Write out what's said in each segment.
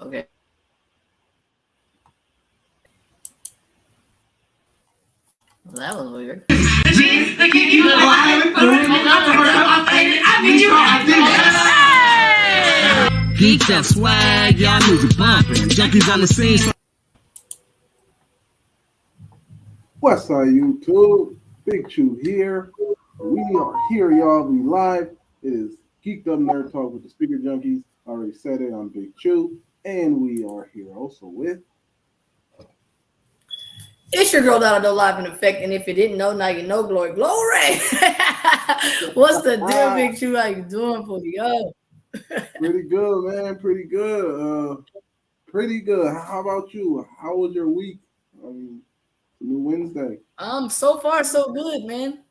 Okay. Well, that was weird. Geeked up swag, y'all music bumping. Junkies on the scene. What's up, YouTube? Big Chew here. We are here, y'all. We live. It is Geeked Up Nerd Talk with the Speaker Junkies. I already said it. I'm Big Chew. And we are here also with... It's your girl Donna No Live in Effect, and if you didn't know, now you know. Glory, glory. What's the deal, Big Chew? How you doing, Polio? Pretty good, man. Pretty good. Pretty good. How about you? How was your week? New Wednesday. So far so good, man.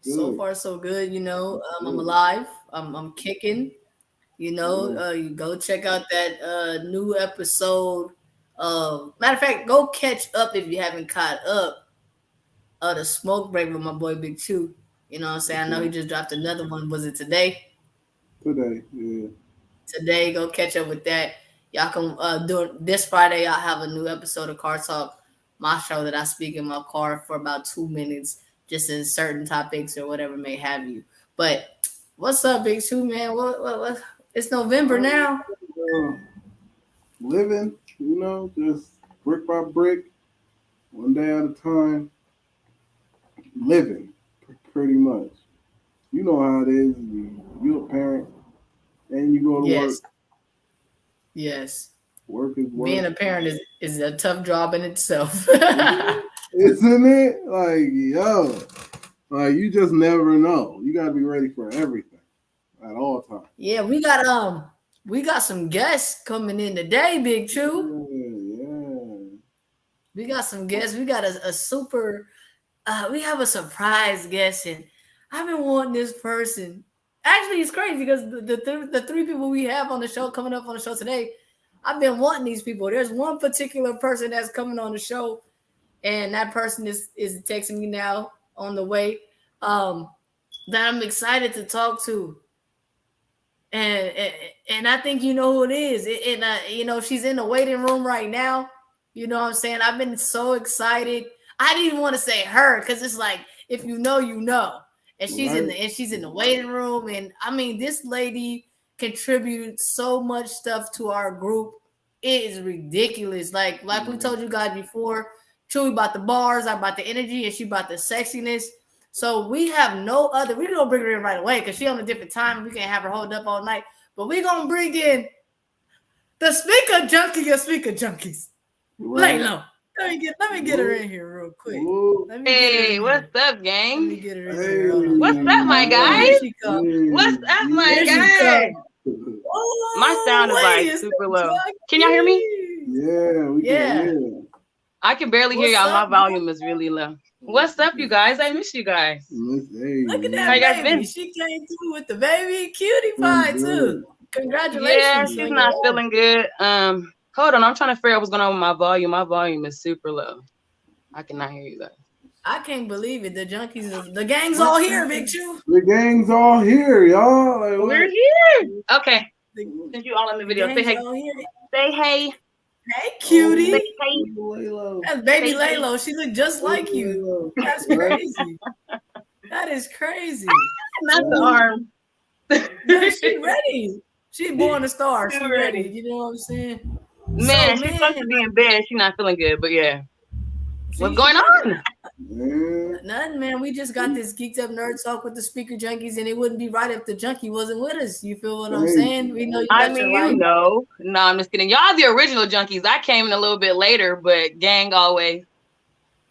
Good. So far so good. You know, I'm alive. I'm kicking. You know, you go check out that new episode. Matter of fact, go catch up if you haven't caught up. The smoke break with my boy Big Chew. You know what I'm saying? I know he just dropped another one. Was it today? Today, yeah. Today, go catch up with that. Y'all can do this Friday. I'll have a new episode of Car Talk, my show that I speak in my car for about 2 minutes, just in certain topics or whatever may have you. But what's up, Big Chew, man? What? It's November now. Living, you know, just brick by brick, one day at a time. Living, pretty much. You know how it is. You're a parent, and you go to work. Yes. Work is work. Being a parent is a tough job in itself. Isn't it? Like, yo, like you just never know. You gotta be ready for everything at all times. Yeah, we got some guests coming in today, Big Chew. Yeah. We got some guests. We got a super. We have a surprise guest, and I've been wanting this person. Actually, it's crazy because the three people we have on the show coming up on the show today, I've been wanting these people. There's one particular person that's coming on the show, and that person is texting me now on the way. That I'm excited to talk to, and I think you know who it is. You know, she's in the waiting room right now. You know what I'm saying? I've been so excited. I didn't even want to say her because it's like if you know, you know. And she's in the waiting room, and I mean, this lady contributed so much stuff to our group. It is ridiculous. Like we told you guys before, Chewy about the bars, I about the energy, and she about the sexiness. So we have no other. We're gonna bring her in right away because she on a different time. We can't have her hold up all night, but we're gonna bring in the speaker junkie of speaker junkies. Lay low. Let me get her in here real quick. Hey, what's up, gang? Let me get her in here. What's up, my guys? What's up, my guys? My sound is like super low. Can y'all hear me? Yeah, we can hear. I can barely hear y'all. My volume is really low. What's up, you guys? I miss you guys. Look at that baby. She came through with the baby cutie pie too. Congratulations. Yeah, she's not feeling good. Hold on, I'm trying to figure out what's going on with my volume. My volume is super low. I cannot hear you guys. I can't believe it. The junkies, the gang's all here, Big Chew. The gang's all here, y'all. Like, we're here. Okay. Since you all in the video, say hey. Say hey. Hey, cutie. Say hey. That's baby Laylo. She looked just like you. That's crazy. That is crazy. Not the arm. She's ready. She's born a star. She's ready. You know what I'm saying? Man, she's supposed to be in bed. She's not feeling good, but yeah. What's going on? Nothing, man. We just got this Geeked Up Nerd Talk with the Speaker Junkies, and it wouldn't be right if the junkie wasn't with us. You feel what I'm saying? We know you got your life. You know. No, I'm just kidding. Y'all the original junkies. I came in a little bit later, but gang always.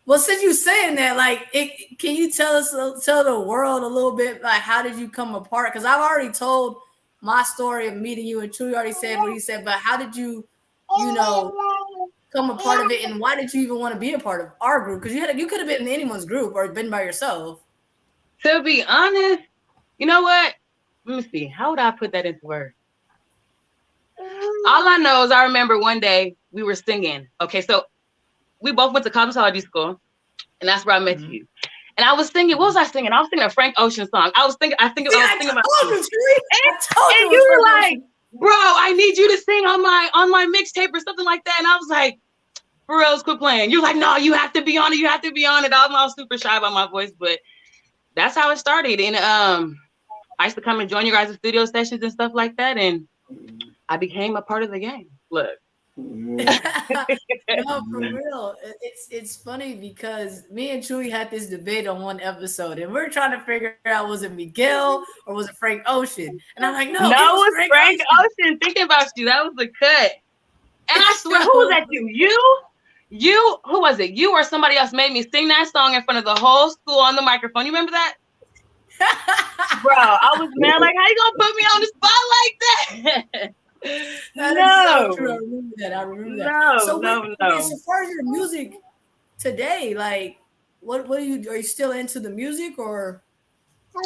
Well, since you saying that, like, can you tell the world a little bit, like, how did you come apart? Because I've already told my story of meeting you, and Chewy already said what he said, but how did you know, come a part of it, and why did you even want to be a part of our group? Because you could have been in anyone's group or been by yourself. To be honest, you know what? Let me see. How would I put that into words? All I know is I remember one day we were singing. Okay, so we both went to cosmetology school, and that's where I met you. And I was singing, what was I singing? I was singing a Frank Ocean song. I was thinking about and you were like, bro, I need you to sing on my mixtape or something like that. And I was like, for real, quit playing. You're like, no, you have to be on it. You have to be on it. I was super shy about my voice, but that's how it started. And I used to come and join you guys' studio sessions and stuff like that. And I became a part of the game. Look. No, for real. It's funny because me and Chewy had this debate on one episode, and we're trying to figure out, was it Miguel or was it Frank Ocean? And I'm like, no, it was Frank Ocean. Thinking about you, that was the cut. And I swear, who was that? You, who was it? You or somebody else made me sing that song in front of the whole school on the microphone. You remember that? Bro, I was mad. Like, how you gonna put me on the spot like that? That is so true. I remember that. So No. As far as your music today, like, what are you still into the music or?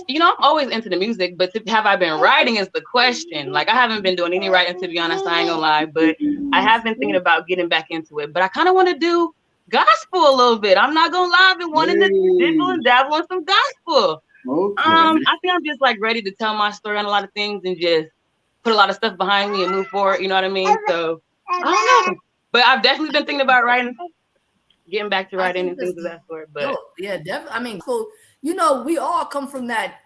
I'm always into the music, but have I been writing is the question. Like, I haven't been doing any writing, to be honest. I ain't gonna lie, but I have been thinking about getting back into it. But I kind of want to do gospel a little bit. I'm not gonna lie, I've been wanting to dibble and dabble in some gospel. Okay. I think I'm just like ready to tell my story on a lot of things and just put a lot of stuff behind me and move forward. You know what I mean? So I don't know, but I've definitely been thinking about writing, getting back to writing and things of that sort. But yeah, definitely. I mean, cool. We all come from that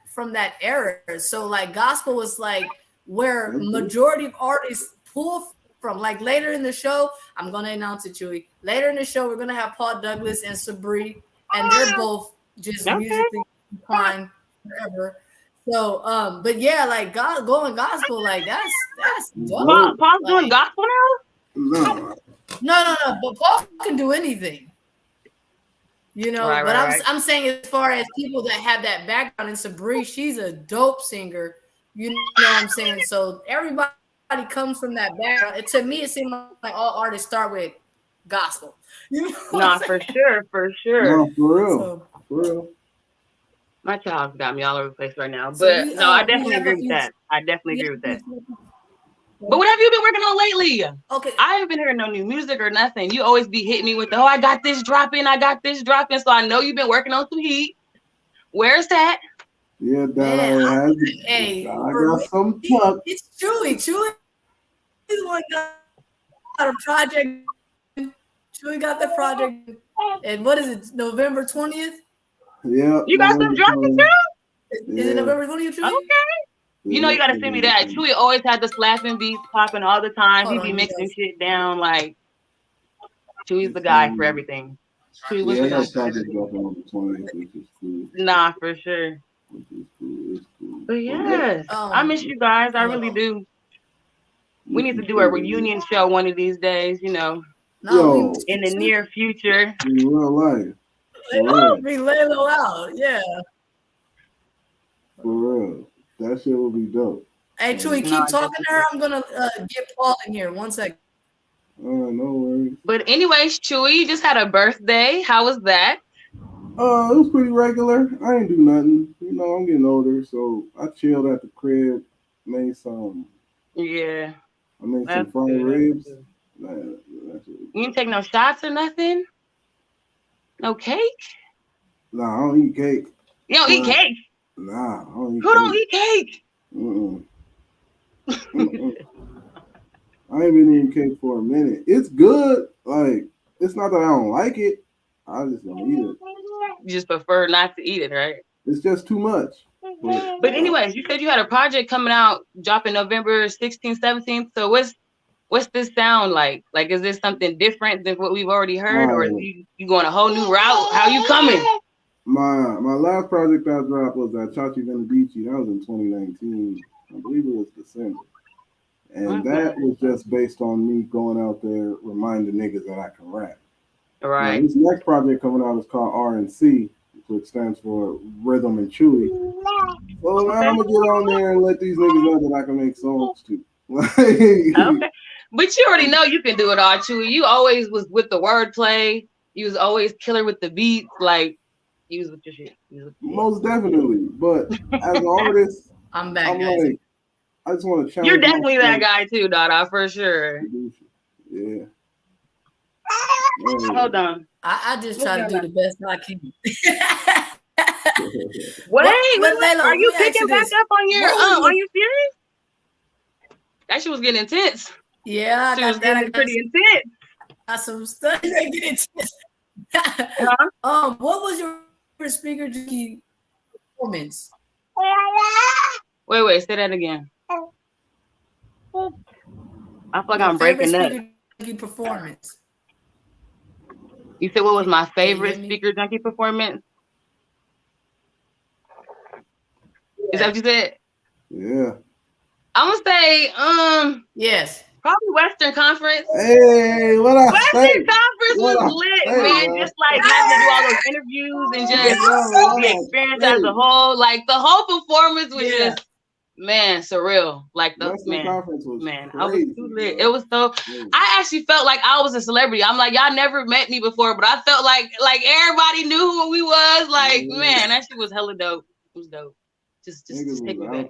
era. So like gospel was like where majority of artists pull from. Like later in the show, I'm gonna announce it, Chewy. Later in the show, we're gonna have Paul Douglas and SABRI, and they're both just musically inclined forever. So, but yeah, like going gospel, like that's dope. Paul's doing gospel now? No. But Paul can do anything. Right. I'm saying as far as people that have that background, in SABRI, she's a dope singer. You know what I'm saying? So everybody comes from that background. To me, it seems like all artists start with gospel. For sure. No, for real. My child's got me all over the place right now. But I definitely agree with that. But what have you been working on lately? Okay. I haven't been hearing no new music or nothing. You always be hitting me with I got this dropping. So I know you've been working on some heat. Where's that? Yeah, I got some tuck. It's Chewy. Chewy got a project. Chewy got the project. And what is it? November 20th? Yeah. You got some dropping too? Is it November 20th? Okay. You got to send me that. Chewy always had the slapping beats popping all the time. He be mixing shit down. Like, Chewy's the guy for everything. Chewy was the guy for everything. On the 20th, which is cool. Nah, for sure. It's cool. But yes, I miss you guys. I really do. We need to do a reunion show one of these days, in the near future. In real life. Be Laylo out, yeah. For real. That shit will be dope. Hey, Chewy, keep talking to her. I'm going to get Paul in here. 1 second. No worries. But anyways, Chewy, you just had a birthday. How was that? It was pretty regular. I ain't do nothing. I'm getting older, so I chilled at the crib, made some. Yeah. I made some fried ribs. You didn't take no shots or nothing? No cake? Nah, I don't eat cake. You don't eat cake? Nah, I don't eat Who don't eat cake? I ain't been eating cake for a minute. It's good. Like, it's not that I don't like it. I just don't eat it. You just prefer not to eat it, right? It's just too much. But anyways, you said you had a project coming out, dropping November 16th, 17th. So what's this sound like? Like, is this something different than what we've already heard? Or you going a whole new route? How you coming? My last project I dropped was at Chachi Venedici. That was in 2019. I believe it was December. And that was just based on me going out there reminding niggas that I can rap. Right. Now, this next project coming out is called RNC, which stands for Rhythm and Chewy. Well, I'm gonna get on there and let these niggas know that I can make songs too. Okay. But you already know you can do it all, Chewy. You always was with the wordplay. You was always killer with the beats. Like, you was with your shit. Most definitely. But as an artist, I'm back, guys. Like, I just want to challenge. You're definitely that guy too, Dada, for sure. Yeah. Hold on. I just try to do the best I can. Wait, Layla, are you let me ask picking back this. up on your? What was Are you serious? That shit was getting intense. Yeah, She was getting pretty intense. got some stuff. Get intense. What was your speaker junkie performance? Wait, say that again. I feel like I'm breaking up. Performance. You said what was my favorite speaker junkie performance? Is that what you said? Yeah. I'm gonna say, yes, probably Western Conference. Hey, what I Western say? Conference was lit, man. Just like having to do all those interviews and just the experience as a whole. Like the whole performance was just, man, surreal. Like the Western Conference was crazy, I was too lit. It was so. I actually felt like I was a celebrity. I'm like, y'all never met me before, but I felt like everybody knew who we was. Like, man, that shit was hella dope. It was dope. Just take me back.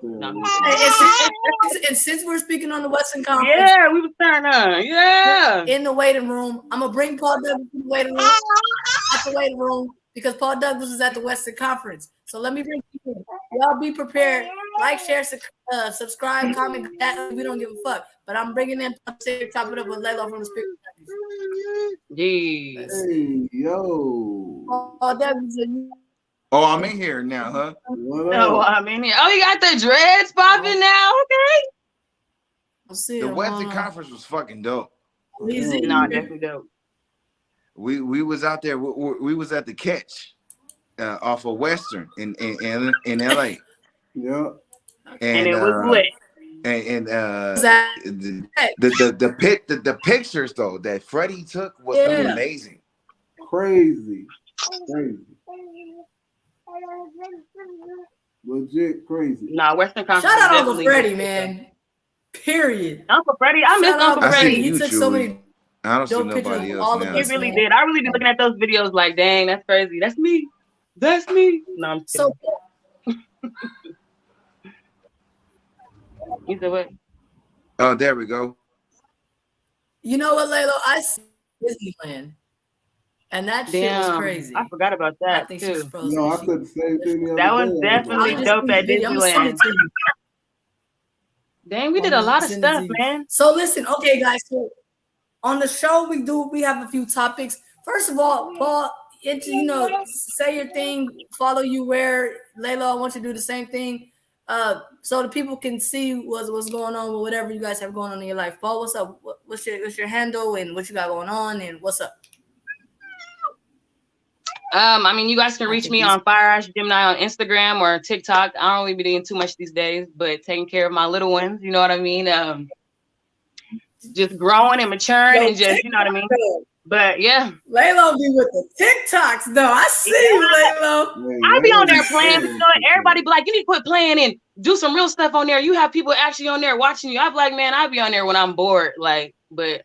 And since we're speaking on the Western Conference, yeah, we was turning on. Yeah, in the waiting room, I'm gonna bring Paul Douglas to the waiting room. At the waiting room, because Paul Douglas is at the Western Conference. So let me bring you in. Y'all be prepared. Like, share, subscribe, comment. We don't give a fuck. But I'm bringing in top it up with Layla from the Speaker. Jeez. Hey, yo. Paul Douglas. Oh, I'm in here now, huh? Oh, I'm in here. Oh, you got the dreads popping now? Okay. The Western Conference was fucking dope. No, definitely dope. We was out there. We was at the Catch off of Western in LA. Yeah. And it was lit. And the pictures though that Freddie took was amazing. Crazy. Legit crazy. Nah, Western Conference. Shout out Uncle Freddie, man. Period. Uncle Freddie, I miss Uncle Freddie. He took so many. I don't see nobody else now. He really did. I really be looking at those videos like, dang, that's crazy. That's me. That's me. No, I'm kidding. You said what? Oh, there we go. You know what, Layla? I see Disneyland. And that shit was crazy. I forgot about that. I think too. No, I said the same thing. That was definitely dope at Disneyland. Dang, we did a lot of stuff, man. So listen, okay, guys. So on the show, we have a few topics. First of all, Paul, say your thing, follow you where. Layla, I want you to do the same thing. So the people can see what's going on with whatever you guys have going on in your life. Paul, what's up? What's your handle and what you got going on and what's up? I mean, you guys can reach me on Fire Ash Gemini on Instagram or TikTok. I don't really be doing too much these days, but taking care of my little ones, you know what I mean? Just growing and maturing and just, you know what I mean? But yeah. Layla be with the TikToks though. I see you, Layla. I be on there playing. You know, everybody be like, you need to quit playing and do some real stuff on there. You have people actually on there watching you. I be like, man, I be on there when I'm bored. Like, but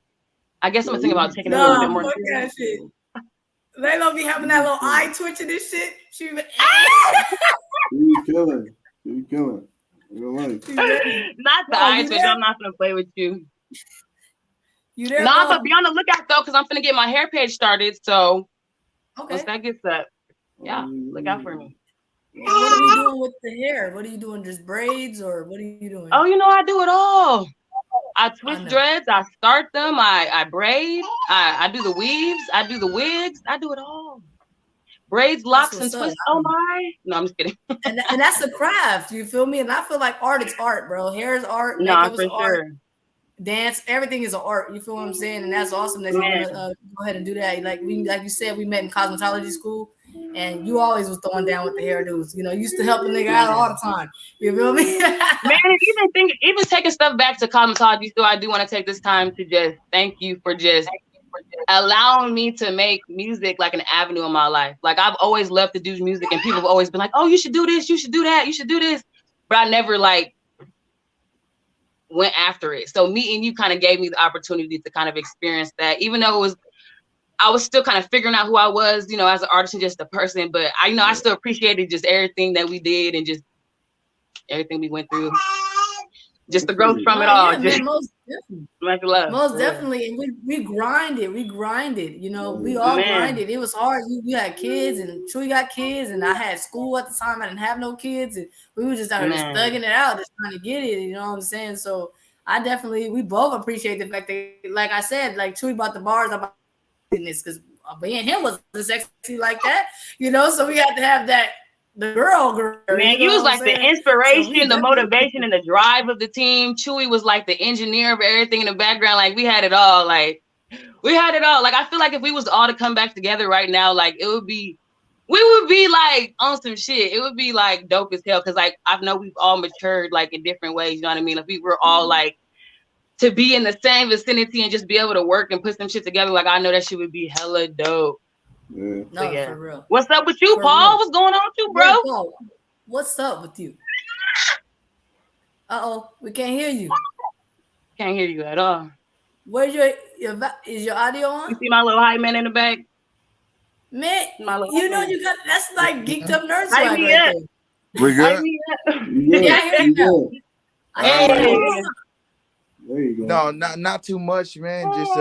I guess I'm gonna think about taking a little bit more serious. Layla be having that little eye twitching and shit. She be killing. Not the eye twitch. I'm not gonna play with you. But be on the lookout though, because I'm gonna get my hair page started. So once that gets up, look out for me. What are we doing with the hair? What are you doing? Just braids or what are you doing? Oh, I do it all. I twist dreads, I start them, I braid, I do the weaves, I do the wigs, I do it all. Braids, locks, and twists. Oh my! No, I'm just kidding. and that's a craft. You feel me? And I feel like art is art, bro. Hair is art. No, for art. Sure. Dance, everything is an art. You feel what I'm saying? And that's awesome that you want to go ahead and do that. Like you said, we met in cosmetology school, and you always was throwing down with the hairdos. You used to help a nigga out all the time. You feel me? Man, even taking stuff back to cosmetology, so I do want to take this time to just thank you for just allowing me to make music like an avenue in my life. Like I've always loved to do music, and people have always been like, "Oh, you should do this, you should do that, you should do this," but I never went after it. So meeting you kind of gave me the opportunity to kind of experience that, even though I was still kind of figuring out who I was, as an artist and just a person, but I still appreciated just everything that we did and just everything we went through. Just the growth from it all. Yeah, Just man, most definitely. much love. Most definitely, and we grinded. You know, we all grinded. It was hard. You had kids, and Chewy got kids, and I had school at the time. I didn't have no kids, and we were just out here just thugging it out, just trying to get it. You know what I'm saying? So we both appreciate the fact that, like I said, like Chewy bought the bars about this because me and him wasn't sexy like that. You know, so we had to have that. The girl, man, you was like the inspiration, the motivation, and the drive of the team. Chewy was like the engineer of everything in the background. Like we had it all. Like I feel like if we was all to come back together right now, like we would be like on some shit. It would be like dope as hell. Cause like I know we've all matured like in different ways. You know what I mean? If we were all like to be in the same vicinity and just be able to work and put some shit together, like I know that shit would be hella dope. Yeah. No, for real. What's up with you, Paul? What's going on with you, bro? Yeah, Paul, what's up with you? We can't hear you. Can't hear you at all. Where's is your audio on? You see my little hype man in the back? Man, you got that's like geeked up nerd swag right there. We're good. Yeah, I hear you now. There you go. No, not too much, man. Just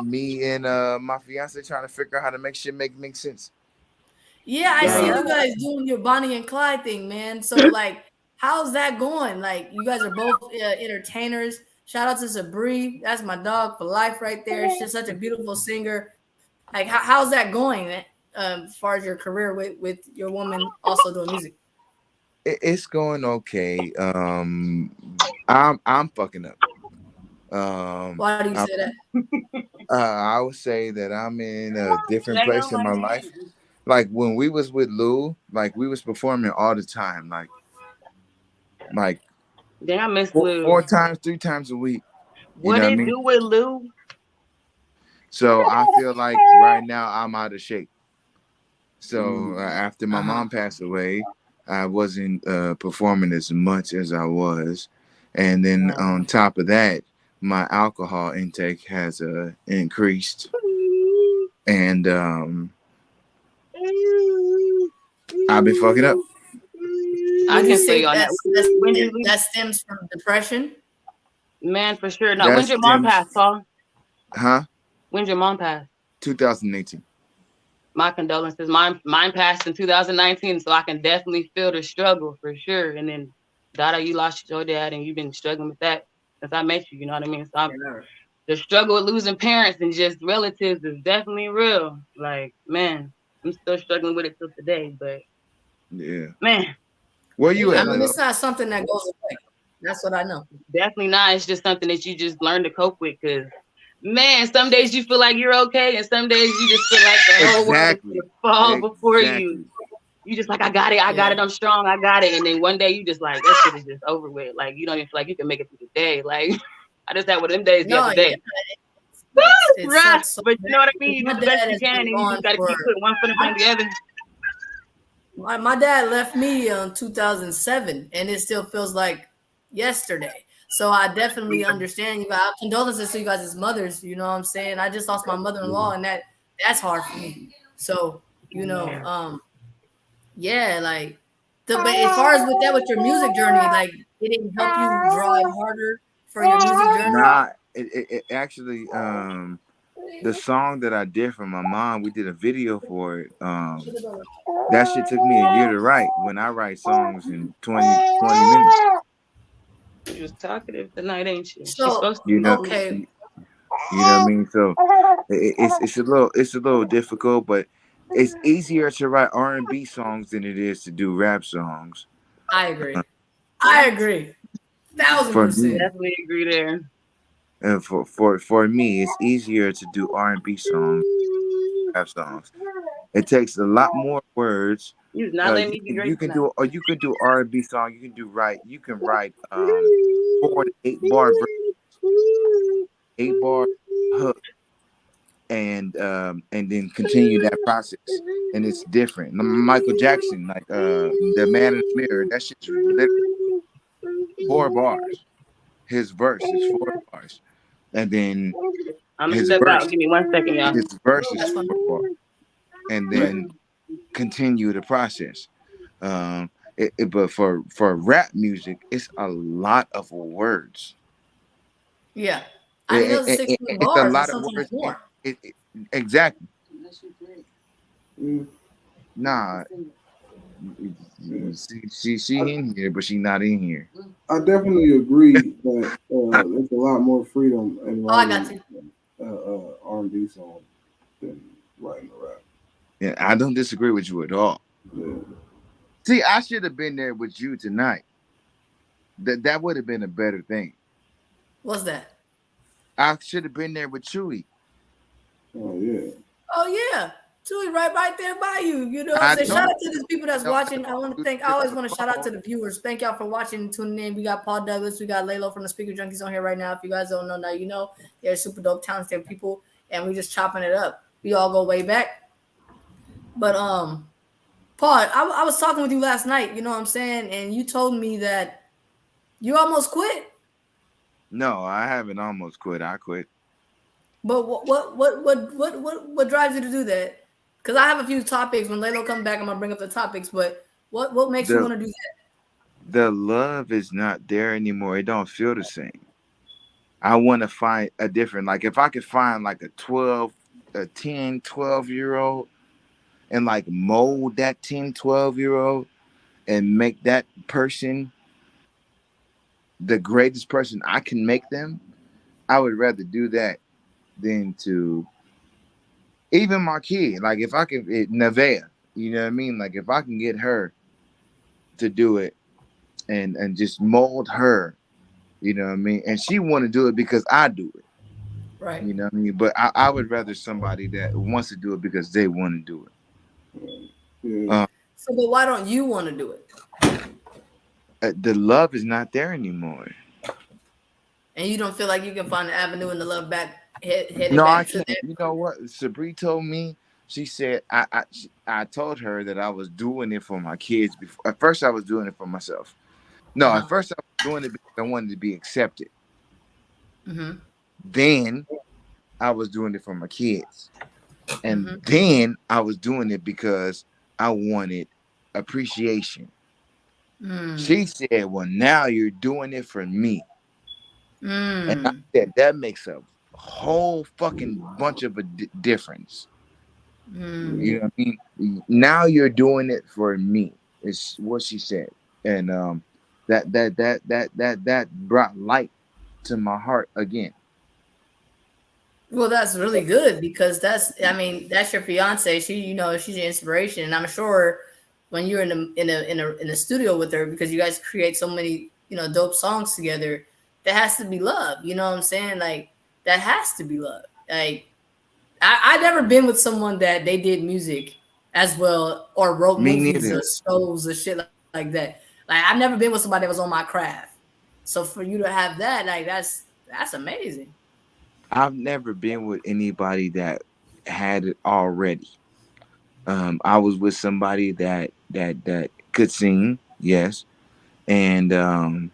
me and my fiance trying to figure out how to make shit make sense. Yeah, I see you guys doing your Bonnie and Clyde thing, man. So like, how's that going? Like, you guys are both entertainers. Shout out to SABRI. That's my dog for life right there. She's such a beautiful singer. Like, how's that going, man? As far as your career with your woman also doing music? It's going okay. I'm fucking up. Why do you say that? I would say that I'm in a different place in my life. Like when we was with Lou, like we was performing all the time, like damn, I miss Lou. 3 times a week. What did you do with Lou? So I feel like right now I'm out of shape. So after my mom passed away, I wasn't performing as much as I was, and then on top of that, my alcohol intake has increased, and I've been fucking up. I can say that stems from depression. Man, for sure. No, when's your mom pass, Paul? Huh? When's your mom pass? 2018. My condolences. Mine passed in 2019, so I can definitely feel the struggle for sure. And then, Dada, you lost your dad, and you've been struggling with that since I met you. You know what I mean? So the struggle with losing parents and just relatives is definitely real. Like, man, I'm still struggling with it till today. But yeah, man, where you at? I mean, it's not something that goes away. That's what I know. Definitely not. It's just something that you just learn to cope with. Because, man, some days you feel like you're okay, and some days you just feel like the whole world is gonna fall before you. You just like, I got it, I'm strong, I got it. And then one day you just like, that shit is just over with. Like, you don't even feel like you can make it through the day. Like, I just had one of them days the other day. It's rough, but you know what I mean? You do the best you can, and you just got to keep putting one foot in front of the other. My dad left me in 2007, and it still feels like yesterday. So I definitely understand you guys. Condolences to you guys as mothers. You know what I'm saying? I just lost my mother-in-law, and that's hard for me. So, you know, like but as far as with your music journey, like it didn't help you drive harder for your music journey. Nah, it actually the song that I did for my mom, we did a video for it. That shit took me a year to write. When I write songs in 20 minutes. She was talkative tonight, ain't she? So, you know, okay. You know what I mean? So it's a little difficult, but it's easier to write R&B songs than it is to do rap songs. I agree. 1,000%. Definitely agree there. And for me, it's easier to do R&B songs, rap songs. It takes a lot more words. You can do R&B song. You can write 4 to 8 bar verse, 8 bar hook, and then continue that process. And it's different. Michael Jackson, like The Man in the Mirror, that shit's literally 4 bars. His verse is 4 bars, and then I'm gonna step out. Give me 1 second, y'all. His verse is 4 bars, and then continue the process. But for rap music, it's a lot of words. Yeah. I mean, those are 16 It's a bars and lot of sometimes words. more. Exactly. Mm, Nah, she in here, but she not in here. I definitely agree that there's a lot more freedom in Oh, I got writing you. R&B songs than writing a rap. Yeah, I don't disagree with you at all. Yeah. See, I should have been there with you tonight. That would have been a better thing. What's that? I should have been there with Chewy. Oh yeah. Oh yeah. Tui right there by you. You know what I'm I saying? Shout told out to the people that's you, I watching. I told want to you thank I to always on want to the shout out phone. to the viewers. Thank y'all for watching and tuning in. We got Paul Douglas, we got Laylo from the Speaker Junkies on here right now. If you guys don't know now, you know they're super dope, talented people, and we just chopping it up. We all go way back. But Paul, I was talking with you last night, you know what I'm saying? And you told me that you almost quit. No, I haven't almost quit. I quit. But what drives you to do that? Because I have a few topics. When Laylo comes back, I'm gonna bring up the topics. But what makes you The want to do that? the love is not there anymore. It don't feel the same. I want to find a different, like if I could find like a 10, 12 year old and like mold that 10, 12 year old and make that person the greatest person I can make them, I would rather do that than to even my kid. Like if I can, Nevea, you know what I mean? Like if I can get her to do it and just mold her, you know what I mean? And she want to do it because I do it, Right. you know what I mean? But I would rather somebody that wants to do it because they want to do it. Yeah. Um, So, but why don't you want to do it? the love is not there anymore. And you don't feel like you can find an avenue in the love back headed No, I back to can't. that? You know what? Sabri told me. She said I told her that I was doing it for my kids before. At first, I was doing it for myself. Uh No, at huh. first I was doing it because I wanted to be accepted. Mm-hmm. Then I was doing it for my kids, and Mm-hmm. then I was doing it because I wanted appreciation. Mm. She said, "Well, now you're doing it for me," and I Mm. said that makes a whole fucking bunch of a difference. Mm. You know what I mean? Now you're doing it for me. Is what she said, and that brought light to my heart again. Well, that's really good because I mean, that's your fiance. She, you know, she's your inspiration, and I'm sure when you're in the studio with her, because you guys create so many, you know, dope songs together, there has to be love. You know what I'm saying? Like that has to be love. Like I never been with someone that they did music as well or wrote Me movies or neither. shows or shit like that. Like I've never been with somebody that was on my craft. So for you to have that, like that's amazing. I've never been with anybody that had it already. I was with somebody that could sing, yes, and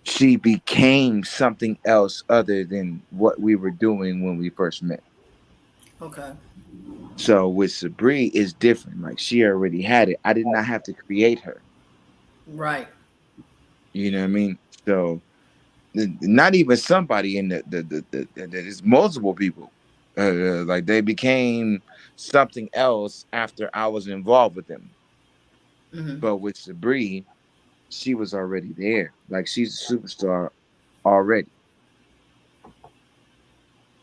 she became something else other than what we were doing when we first met. Okay. So with Sabri, it's different. Like she already had it. I did not have to create her. Right. You know what I mean? So not even somebody in there's multiple people. Like they became something else after I was involved with them. Hmm. But with Sabri, she was already there. Like she's a superstar already,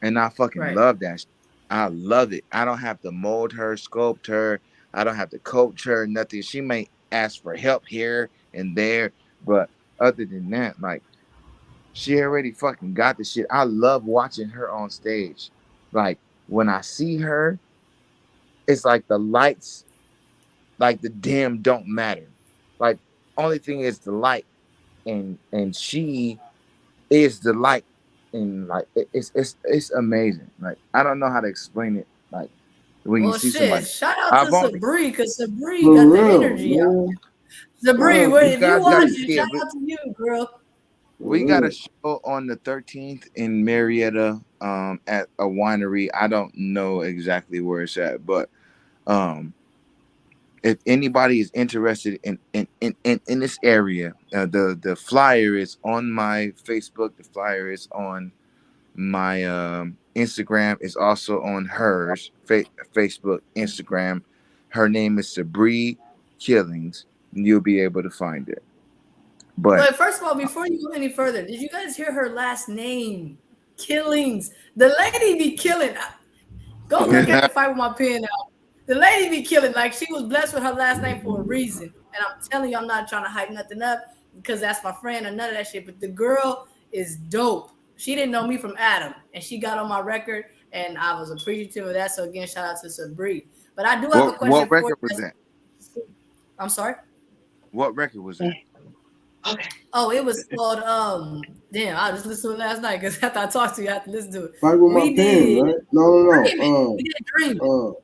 and I fucking Right. love that. I love it. I don't have to mold her, sculpt her. I don't have to coach her. Nothing. She may ask for help here and there, but other than that, like she already fucking got the shit. I love watching her on stage. Like when I see her, it's like the lights, like the dim don't matter. Like only thing is the light, and she is the light, and like it's amazing. Like I don't know how to explain it. Like when you Well, see shit. somebody, Shout out to I've only Sabri because Sabri For got the real, energy out man. there. Shout Sabri, out to you if you guys got to watching, see shout it. out to you, girl. for We got a real. show on the 13th in Marietta, at a winery. I don't know exactly where it's at, but um if anybody is interested in this area, the flyer is on my Facebook. The flyer is on my Instagram. Is also on hers Facebook, Instagram. Her name is SABRI Killings. And you'll be able to find it. But But first of all, before you go any further, did you guys hear her last name? Killings. The lady be killing. Go look at the fight with my pen out. The lady be killing. Like, she was blessed with her last name for a reason. And I'm telling you, I'm not trying to hype nothing up because that's my friend or none of that shit. But the girl is dope. She didn't know me from Adam, and she got on my record, and I was appreciative of that. So again, shout out to SABRI. But I do have a question. what record was that? I'm sorry. What record was that? Okay. Oh, it was called damn, I just listened to it last night because after I talked to you, I had to listen to it. Fight with my pen, right? No. We did Dreaming.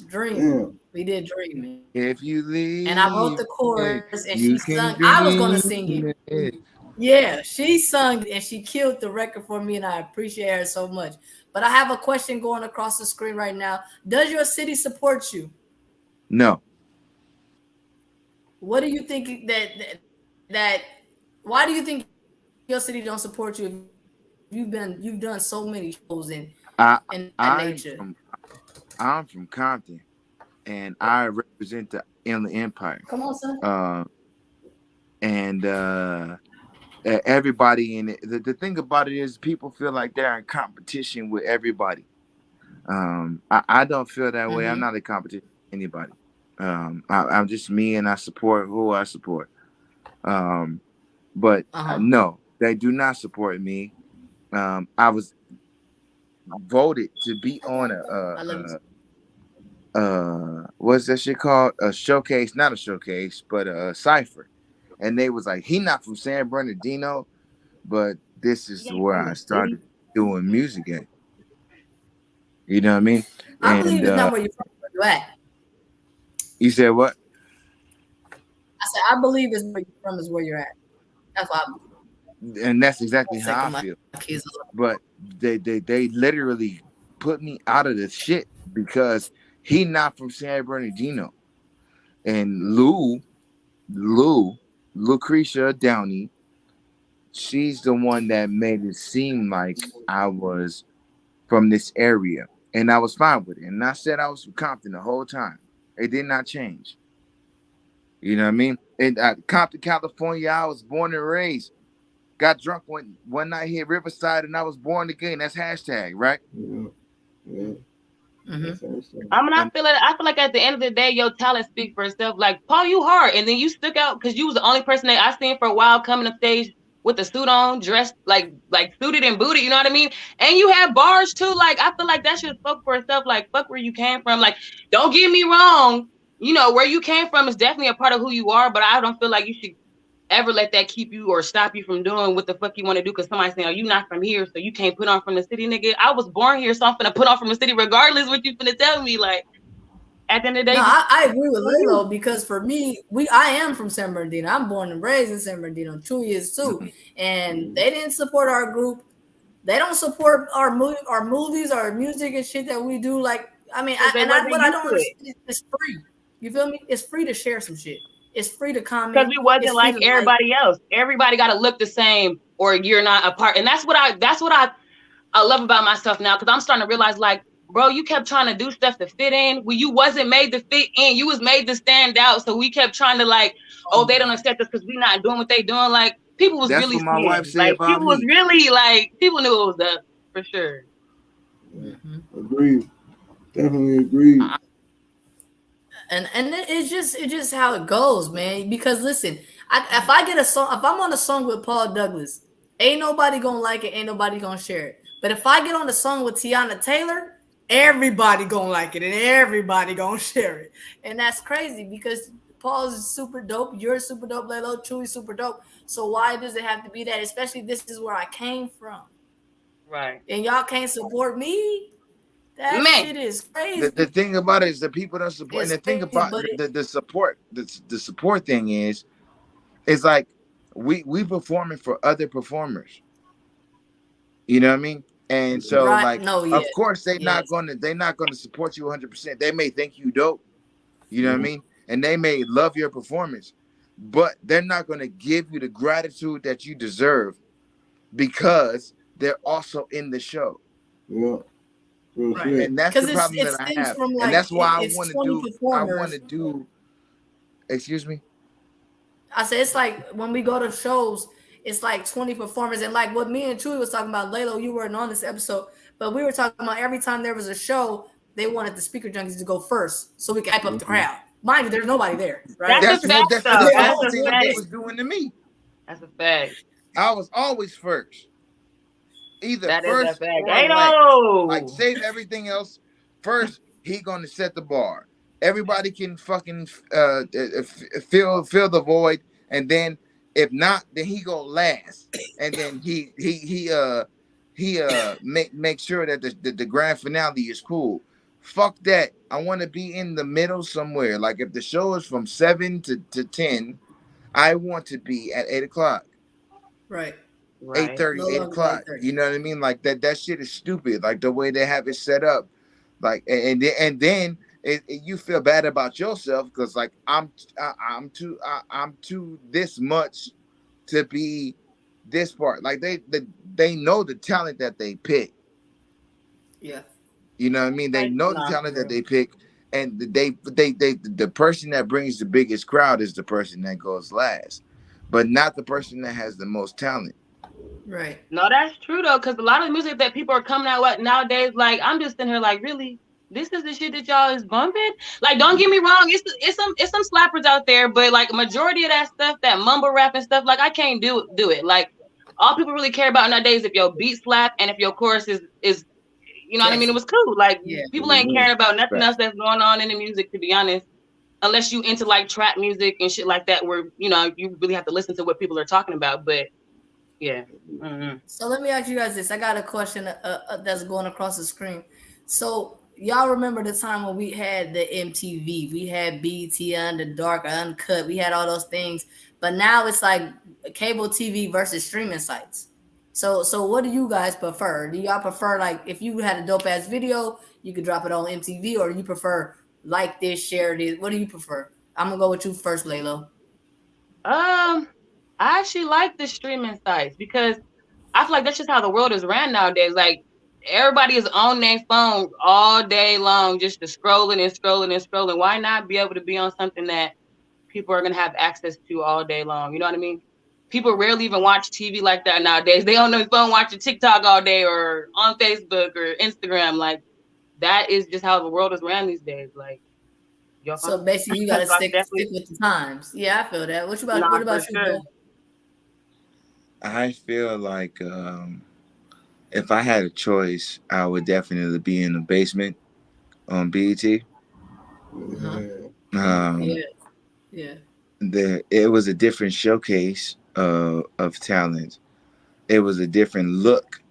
Dreaming. We did Dreaming. If you leave, and I wrote the chorus and you she can sung. I was gonna sing dream it. it. Yeah, she sung and she killed the record for me, and I appreciate her so much. But I have a question going across the screen right now. Does your city support you? No. What do you think that why do you think your city don't support you? You've done so many shows in that nature. I'm from Compton, and I represent the Inland Empire. Come on, son. Everybody in it. The thing about it is, people feel like they're in competition with everybody. I don't feel that way. I'm not in competition with anybody. I'm just me, and I support who I support. But no, they do not support me. I was voted to be on what's that shit called? A showcase, not a showcase, but a cipher. And they was like, he not from San Bernardino, but this is where I started doing music at. You know what I mean? I believe it's not where you're from, where you at. You said what? I said I believe it's where you're from is where you're at. That's what I believe. And that's exactly how I feel. But they literally put me out of the shit because he not from San Bernardino. And Lucretia Downey, she's the one that made it seem like I was from this area. And I was fine with it. And I said I was from Compton the whole time. It did not change. You know what I mean? In Compton, California, I was born and raised. Got drunk one night here at Riverside, and I was born again. That's hashtag, right? Yeah. I mean, I feel like at the end of the day, your talent speaks for itself. Like, Paul, you hard, and then you stuck out because you was the only person that I seen for a while coming up stage with the suit on, dressed like suited and booted. You know what I mean? And you had bars too. Like, I feel like that shit spoke for itself. Like, fuck where you came from. Like, don't get me wrong. You know, where you came from is definitely a part of who you are, but I don't feel like you should ever let that keep you or stop you from doing what the fuck you want to do because somebody's saying, oh, you not from here, so you can't put on from the city, nigga. I was born here, so I'm finna put on from the city regardless what you finna tell me. Like, at the end of the day. No, I agree with Lilo because for me, I am from San Bernardino. I'm born and raised in San Bernardino, 2 years too. And they didn't support our group. They don't support our movies, our music and shit that we do. Like, I mean, what I don't understand is free. You feel me? It's free to share some shit. It's free to comment. Because we wasn't like everybody else. Everybody got to look the same, or you're not a part. And that's what I love about myself now. Because I'm starting to realize, like, bro, you kept trying to do stuff to fit in. When you wasn't made to fit in, you was made to stand out. So we kept trying to like, oh, they don't accept us because we not doing what they doing. Like, people was that's really what my wife said like, about people me. was really like, people knew it was up for sure. Agreed. Definitely agreed. And it's just how it goes, man. Because listen, if I get a song, if I'm on a song with Paul Douglas, ain't nobody gonna like it, ain't nobody gonna share it. But if I get on the song with Tiana Taylor, everybody gonna like it and everybody gonna share it. And that's crazy because Paul's super dope, you're super dope, Lalo, Chewy's super dope. So why does it have to be that? Especially this is where I came from. Right. And y'all can't support me? That shit is crazy. The thing about it is that people don't support. And the thing about the support thing is like we performing for other performers. You know what I mean? And so of course they're not gonna support you 100%. They may think you dope, You know what I mean? And they may love your performance, but they're not going to give you the gratitude that you deserve because they're also in the show. Yeah. Real Right. shit. And that's the Because problem it that I stems have. from And like that's why it's 20 I want performers. to do, excuse me? I said it's like when we go to shows, it's like 20 performers. And like what me and Chewy was talking about, Laylo, you weren't on this episode, but we were talking about every time there was a show, they wanted the speaker junkies to go first so we could hype up the crowd. Mind you, there's nobody there, right? That's a fact, That's though. the That's whole a thing that they fact. was doing to me. That's a fact. I was always first. Either That is first a fact. or Hey, like save everything else. First, he gonna set the bar. Everybody can fucking fill the void, and then if not, then he go last, and then he make sure that the grand finale is cool. Fuck that. I want to be in the middle somewhere. Like if the show is from 7 to 10, I want to be at 8 o'clock. Right. 8:30, No 8 longer o'clock. 8:30. You know what I mean? Like that shit is stupid. Like the way they have it set up. Like and then you feel bad about yourself because like I'm too this much to be this part. Like they know the talent that they pick. Yeah. You know what I mean? They know the talent that they pick, and the person that brings the biggest crowd is the person that goes last, but not the person that has the most talent. Right. No, that's true though, because a lot of the music that people are coming out with nowadays, like I'm just sitting here like, really, this is the shit that y'all is bumping. Like, don't get me wrong, it's some slappers out there, but like majority of that stuff, that mumble rap and stuff, like I can't do it. Like all people really care about nowadays if your beat slap and if your chorus is you know what I mean? It was cool. Like people ain't caring about nothing else that's going on in the music, to be honest. Unless you into like trap music and shit like that, where you know you really have to listen to what people are talking about. But yeah. Mm-hmm. So let me ask you guys this. I got a question that's going across the screen. So y'all remember the time when we had the MTV, we had BT Under Dark, Uncut, we had all those things, but now it's like cable TV versus streaming sites. So what do you guys prefer? Do y'all prefer like if you had a dope ass video, you could drop it on MTV, or do you prefer like this, share this? What do you prefer? I'm gonna go with you first, Laylo. I actually like the streaming sites because I feel like that's just how the world is ran nowadays. Like everybody is on their phone all day long, just scrolling and scrolling and scrolling. Why not be able to be on something that people are gonna have access to all day long? You know what I mean? People rarely even watch TV like that nowadays. They on their phone watching TikTok all day or on Facebook or Instagram. Like that is just how the world is ran these days. Like, so basically, you gotta stick with the times. Yeah, I feel that. What about you, Bill? I feel like if I had a choice, I would definitely be in the basement on BET. Yeah. It was a different showcase of talent. It was a different look,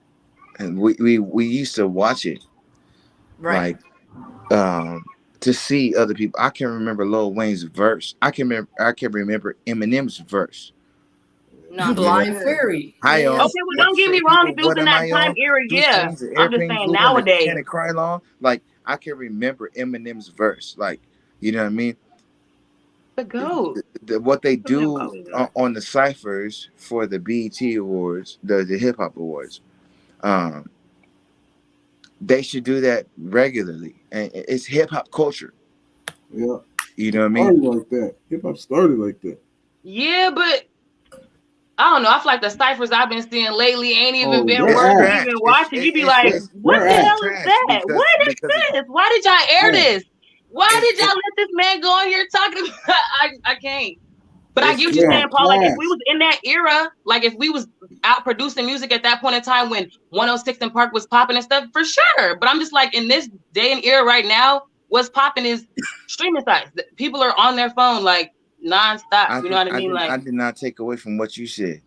and we used to watch it, right? Like to see other people. I can remember Lil Wayne's verse. I can remember Eminem's verse. No, Blind Fury. Okay, well, don't get me wrong. If it was in that time era, yeah. I'm just saying nowadays. Can it cry long? Like I can remember Eminem's verse. Like you know what I mean? The GOAT. What they do on the ciphers for the BET Awards, the Hip Hop Awards, they should do that regularly. And it's hip hop culture. Yeah. You know what I mean? Like that. Hip hop started like that. Yeah, but I don't know. I feel like the ciphers I've been seeing lately ain't even been worth even watching. You be like, what the hell is that? What is this? Why did y'all air this? Why did y'all let this man go on here talking about? I can't. But I get what you're saying, Paul. Like if we was in that era, like if we was out producing music at that point in time when 106 and Park was popping and stuff, for sure. But I'm just like in this day and era right now, what's popping is streaming sites. People are on their phone like nonstop. You know what I mean? I did not take away from what you said.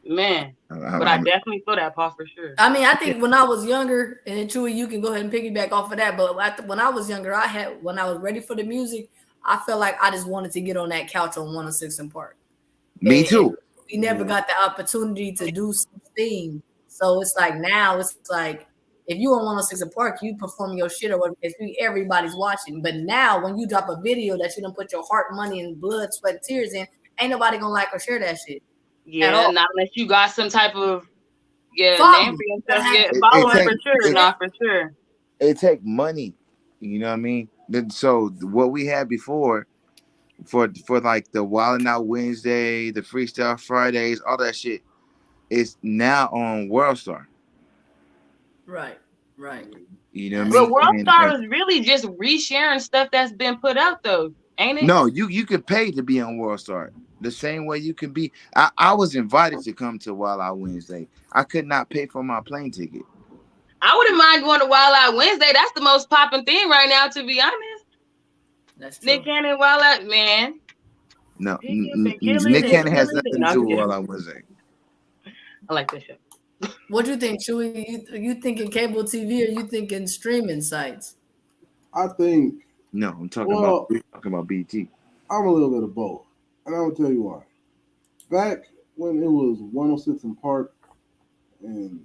Man, but I definitely feel that, Paul, for sure. I mean, I think when I was younger, and Chewy, you can go ahead and piggyback off of that. But when I was younger, when I was ready for the music, I felt like I just wanted to get on that couch on 106 and Park. Me too. We never got the opportunity to do something. So it's like now it's like if you on 106 in Park, you perform your shit or whatever, everybody's watching. But now when you drop a video that you done put your heart, money, and blood, sweat, and tears in, ain't nobody gonna like or share that shit. Yeah, not unless you got some type of name Following. for yourself. Yeah, It following take- for sure. Not for sure. It take money, you know what I mean? So what we had before, for like the Wild 'N Out Wednesday, the Freestyle Fridays, all that shit, is now on WorldStar. Right. You know what I But mean? WorldStar is really just resharing stuff that's been put out, though, ain't it? No, you could pay to be on WorldStar. The same way you can be. I was invited to come to Wild Out Wednesday. I could not pay for my plane ticket. I wouldn't mind going to Wild Out Wednesday. That's the most popping thing right now, to be honest. That's true. Nick Cannon, Wild Out, man. No, Nick Cannon has nothing to do with Wild Out Wednesday. I like this show. What do you think, Chewy? You thinking cable TV or you thinking streaming sites? I think No, I'm talking about BT. I'm a little bit of both, and I'll tell you why. Back when it was 106 in Park and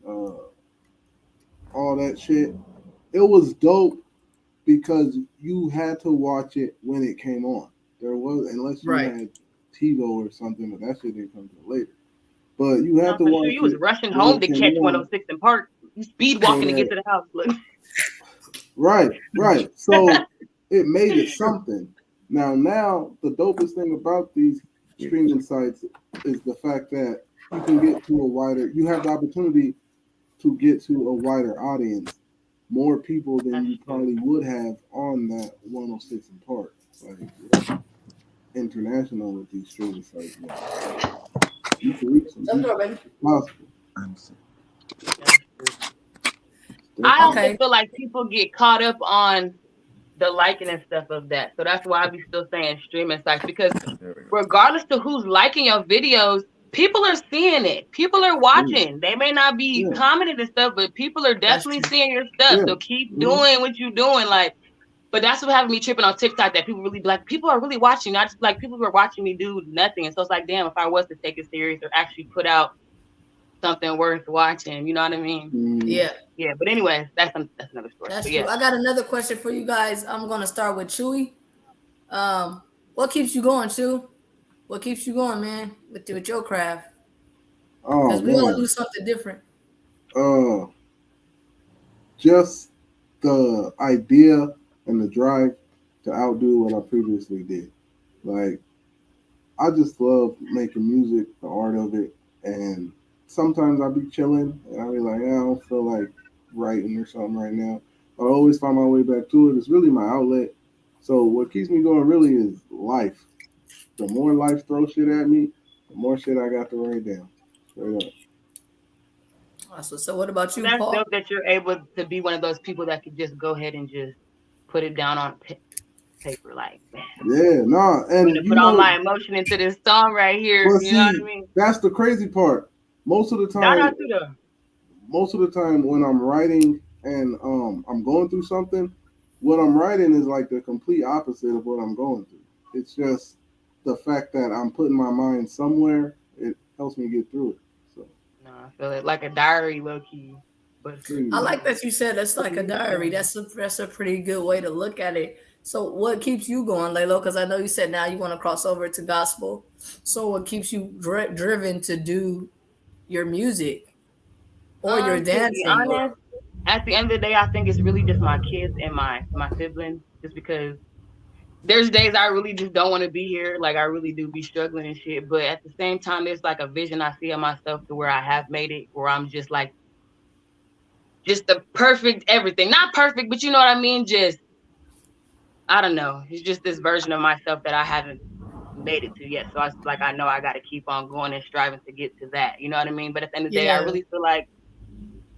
all that shit, it was dope because you had to watch it when it came on. There was, unless you had TiVo or something, but that shit didn't come till later. But you had to watch. You was rushing home to catch 106 in Park. You speed walking to get to the house. Look. Right. So it made it something. Now the dopest thing about these streaming sites is the fact that you can get to a wider. You have the opportunity to get to a wider audience, more people than you probably would have on that 106 in Park. Like international with these streaming sites. You can reach some people. Possible. I also feel like people get caught up on the liking and stuff of that. So that's why I be still saying streaming sites, because regardless of who's liking your videos, people are seeing it. People are watching. They may not be commenting and stuff, but people are definitely seeing your stuff. So keep doing what you're doing. But that's what having me tripping on TikTok, that people really like, people are really watching. Not just like people who are watching me do nothing. And so it's like, damn, if I was to take it serious or actually put out something worth watching, you know what I mean? Yeah. But anyway, that's another story. That's true. I got another question for you guys. I'm gonna start with Chewy. What keeps you going, Chew? What keeps you going, man, with your craft? Because we all do something different. Just the idea and the drive to outdo what I previously did. Like, I just love making music, the art of it, and sometimes I'll be chilling and I'll be like, I don't feel like writing or something right now. I always find my way back to it. It's really my outlet. So what keeps me going really is life. The more life throws shit at me, the more shit I got to write down. Straight up. Awesome. So what about you, That's Paul? dope that you're able to be one of those people that could just go ahead and just put it down on paper, like, man. Yeah, no, and I'm gonna put all my emotion into this song right here. You know what I mean? That's the crazy part. Most of the time when I'm writing and I'm going through something, what I'm writing is like the complete opposite of what I'm going through. It's just the fact that I'm putting my mind somewhere. It helps me get through it. So no, I feel it like a diary, low key. But I like that you said it's like a diary. That's a pretty good way to look at it. So what keeps you going, Laylo? Because I know you said now you want to cross over to gospel. So what keeps you driven to do your music or your dancing? To be honest, at the end of the day, I think it's really just my kids and my siblings. Just because there's days I really just don't want to be here. Like, I really do be struggling and shit. But at the same time, there's like a vision I see of myself to where I have made it, where I'm just like, just the perfect everything. Not perfect, but you know what I mean? Just, I don't know. It's just this version of myself that I haven't made it to yet. So I like, I know I got to keep on going and striving to get to that. You know what I mean? But at the end of the day, I really feel like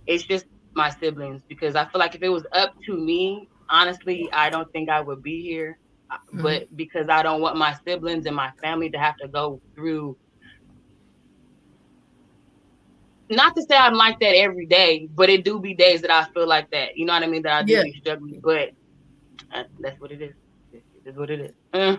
it's just my siblings, because I feel like if it was up to me, honestly, I don't think I would be here. But because I don't want my siblings and my family to have to go through, not to say I'm like that every day, but it do be days that I feel like that. You know what I mean? That I do be struggling, but that's what it is. It is what it is.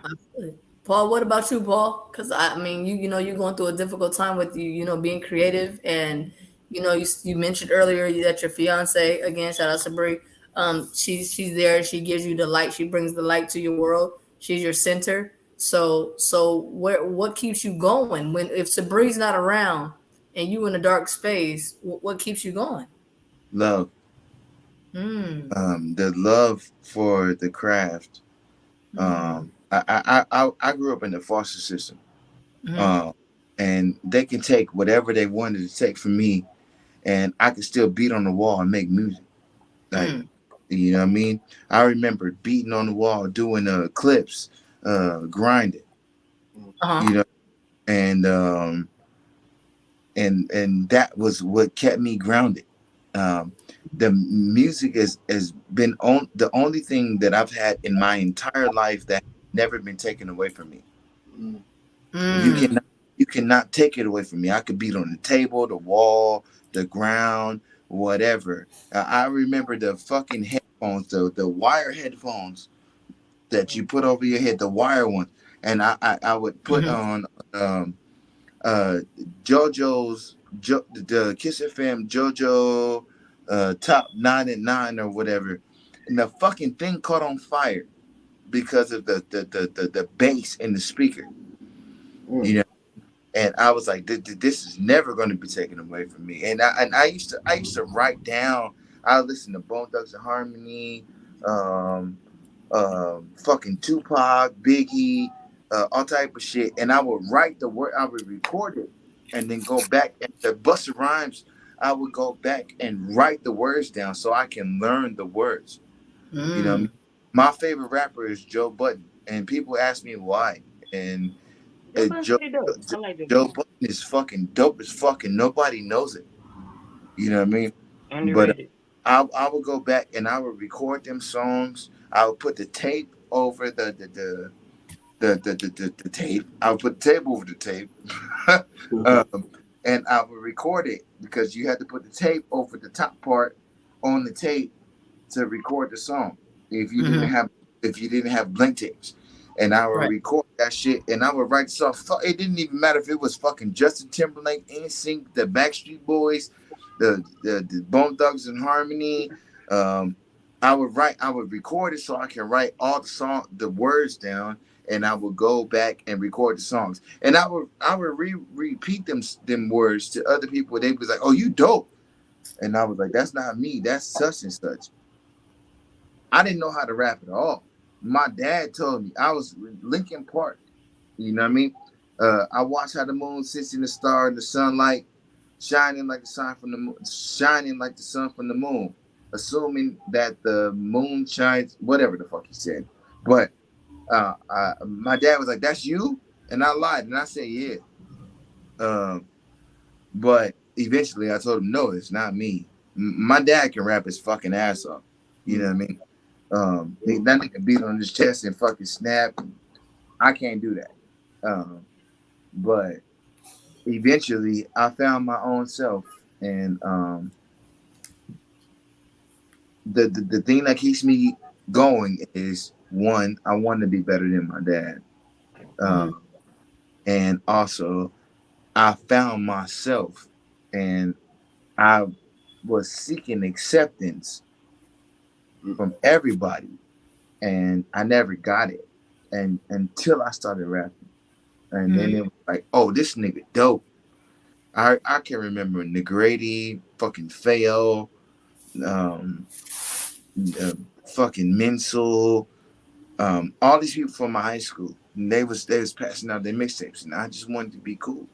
Paul, what about you, Paul? Because I mean, you know, you're going through a difficult time with you know, being creative and You know, you mentioned earlier that your fiance, again, shout out to Brie. She's there. She gives you the light. She brings the light to your world. She's your center. So what keeps you going when if Sabri's not around and you in a dark space? What keeps you going? Love. Mm, The love for the craft. mm, I grew up in the foster system. mm, Um, and they can take whatever they wanted to take from me, and I could still beat on the wall and make music. Like, mm. you know what I mean? I remember beating on the wall, doing clips, grinding, Uh-huh. you know, and and that was what kept me grounded. Um, the music has been on the only thing that I've had in my entire life that never been taken away from me. You Mm, cannot take it away from me. I could beat on the table, the wall, the ground, whatever. I remember the fucking headphones, the wire headphones that you put over your head, the wire ones, and I would put mm-hmm, on uh the Kiss FM JoJo top 9 at 9 or whatever, and the fucking thing caught on fire because of the bass in the speaker. You know, and I was like, this is never going to be taken away from me. And I used to write down. I listened to Bone Thugs and Harmony, um, fucking Tupac, Biggie, all type of shit, and I would write the word. I would record it, and then go back and the Busta Rhymes. I would go back and write the words down so I can learn the words. You know, mm, my favorite rapper is Joe Budden, and people ask me why, and Joe Budden's Joe pretty dope. I like Joe Joe Budden. Budden is fucking dope as fucking nobody knows it. You know what I mean? But Underrated. I would go back and I would record them songs. I would put the tape over the tape. I would put the tape over the tape, and I would record it because you had to put the tape over the top part on the tape to record the song. If you didn't mm-hmm. have blank tapes, and I would Right. record that shit, and I would write the song. It didn't even matter if it was fucking Justin Timberlake, NSYNC, the Backstreet Boys, the Bone Thugs and Harmony. Um, I would record it so I can write all the words down, and I would go back and record the songs, and I would repeat them words to other people. They was like, "Oh, you dope," and I was like, "That's not me. That's such and such." I didn't know how to rap at all. My dad told me I was Linkin Park. You know what I mean? I watched how the moon sits in the star in the sunlight, shining like the sun from the moon, shining like the sun from the moon, assuming that the moon shines. Whatever the fuck he said, but my dad was like, "That's you," and I lied and I said, "Yeah." Um, but eventually, I told him, "No, it's not me. My dad can rap his fucking ass off." You know what I mean? That nigga beat on his chest and fucking snap. I can't do that. But eventually I found my own self, and the thing that keeps me going is one, I want to be better than my dad. Mm-hmm. And also I found myself, and I was seeking acceptance from everybody, and I never got it, and until I started rapping, and then it was like, oh, this nigga dope. I can remember Negrady, fucking Feo, um, uh, fucking Mensul, all these people from my high school. And they was passing out their mixtapes, and I just wanted to be cool,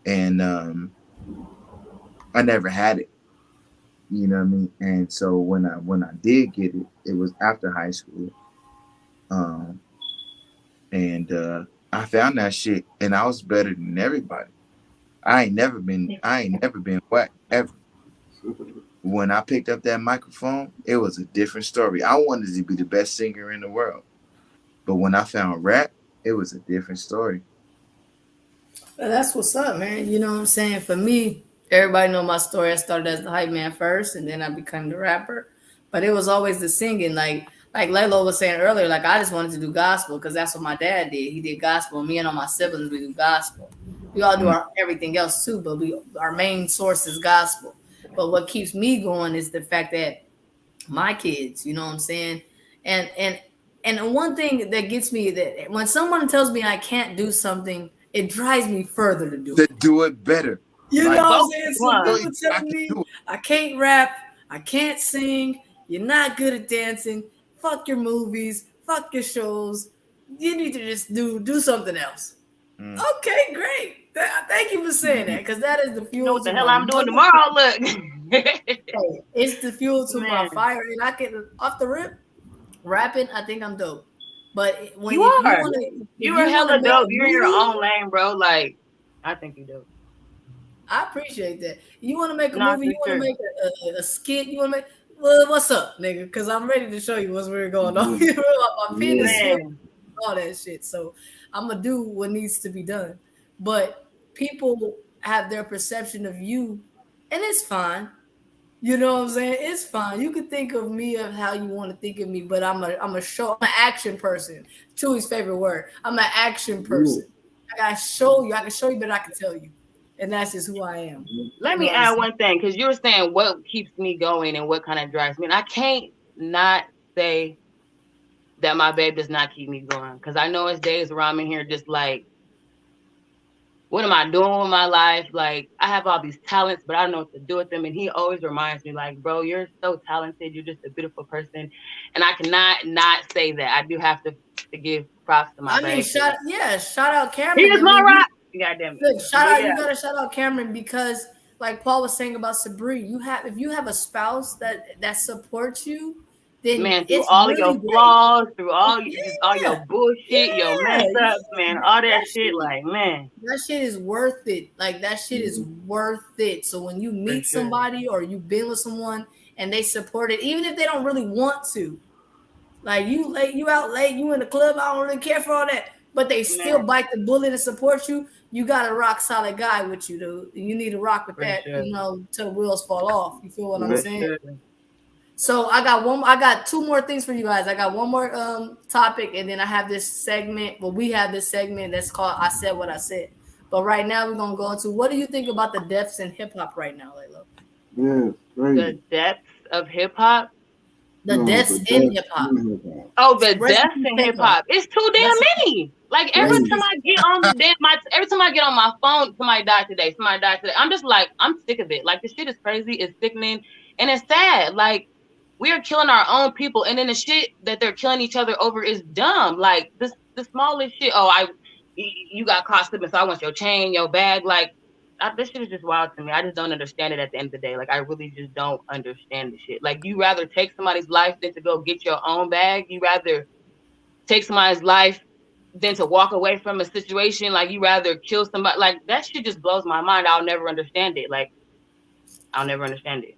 and I never had it. You know what I mean? And so when I did get it, it was after high school. Um, and I found that shit, and I was better than everybody. I ain't never been whack ever. When I picked up that microphone, it was a different story. I wanted to be the best singer in the world, but when I found rap, it was a different story. Well, that's what's up, man. You know what I'm saying? For me, everybody know my story. I started as the hype man first, and then I became the rapper. But it was always the singing. Like Laylo was saying earlier, like I just wanted to do gospel because that's what my dad did. He did gospel. Me and all my siblings, we do gospel. We all do everything else too, but our main source is gospel. But what keeps me going is the fact that my kids, you know what I'm saying? And the one thing that gets me, that when someone tells me I can't do something, it drives me further to do To it. do it better. You Like, know what I'm both saying? So one. people I tell can me do it. I can't rap, I can't sing, you're not good at dancing, fuck your movies, fuck your shows. You need to just do something else. Mm. Okay, great. Thank you for saying that, because that is the You know fuel what the to hell my I'm doing mother. tomorrow? Look. It's the fuel to my Man, fire, and I can off the rip rapping. I think I'm dope. But when you if you are. want to if You are you want to hella make dope. a You're in your movie, own lane, bro. Like, I think you dope. I appreciate that. You want to make a Not movie, for you want to sure. make a skit, you want to make. Well, what's up, nigga? Because I'm ready to show you what's really going on. Yeah. My pen is swift, Man, all that shit. So I'm gonna do what needs to be done. But people have their perception of you, and it's fine. You know what I'm saying? It's fine. You can think of me of how you want to think of me, but I'm an action person. Chewy's favorite word. I'm an action Yeah. person. I gotta show you. I can show you, but I can tell you, and that's just who I am. let You know me what I'm add saying? one thing because you were saying what keeps me going and what kind of drives me. And I can't not say that my babe does not keep me going because I know it's days where I'm in here just like, what am I doing with my life? Like, I have all these talents, but I don't know what to do with them. And he always reminds me, like, bro, you're so talented. You're just a beautiful person. And I cannot not say that. I do have to give props to my I mean, babe. shout out He Cameron. is I my mean, rock. God damn it. look, shout But out. yeah, You gotta shout out Cameron because, like Paul was saying about SABRI, if you have a spouse that supports you, then man, through it's all of your really great. flaws, through all just all your Yeah, bullshit, your yeah, mess ups, man, yeah. all that That shit, shit, like, man, that shit is worth it. Like that shit is worth it. So when you for meet sure. somebody or you've been with someone and they support it, even if they don't really want to, like you late, you out late, you in the club, I don't really care for all that, but they still Man, bite the bullet and support you. You got a rock solid guy with you, dude. You need to rock with for that, sure. till the wheels fall off. You feel what I'm Yeah. For saying? sure. So I got two more things for you guys. I got one more topic, and then I have this segment. Well, we have this segment that's called "I Said What I Said." But right now we're gonna go into what do you think about the deaths in hip hop right now, Layla? Yeah, crazy. The depths of hip hop. The No, deaths but in that's hip hop. in hip hop. Oh, the Rest deaths in in peace, hip Takeoff. hop. It's too Rest damn many. Like every rest in Crazy. time peace. I get on every time I get on my phone, somebody died today. Somebody died today. I'm just like, I'm sick of it. Like the shit is crazy, it's sickening, and it's sad. Like we are killing our own people, and then the shit that they're killing each other over is dumb. Like this, the smallest shit. Oh, you got caught slipping, so I want your chain, your bag. Like this shit is just wild to me. I just don't understand it at the end of the day. Like I really just don't understand the shit. Like you rather take somebody's life than to go get your own bag. You rather take somebody's life than to walk away from a situation. Like you rather kill somebody. Like that shit just blows my mind. I'll never understand it. Like I'll never understand it.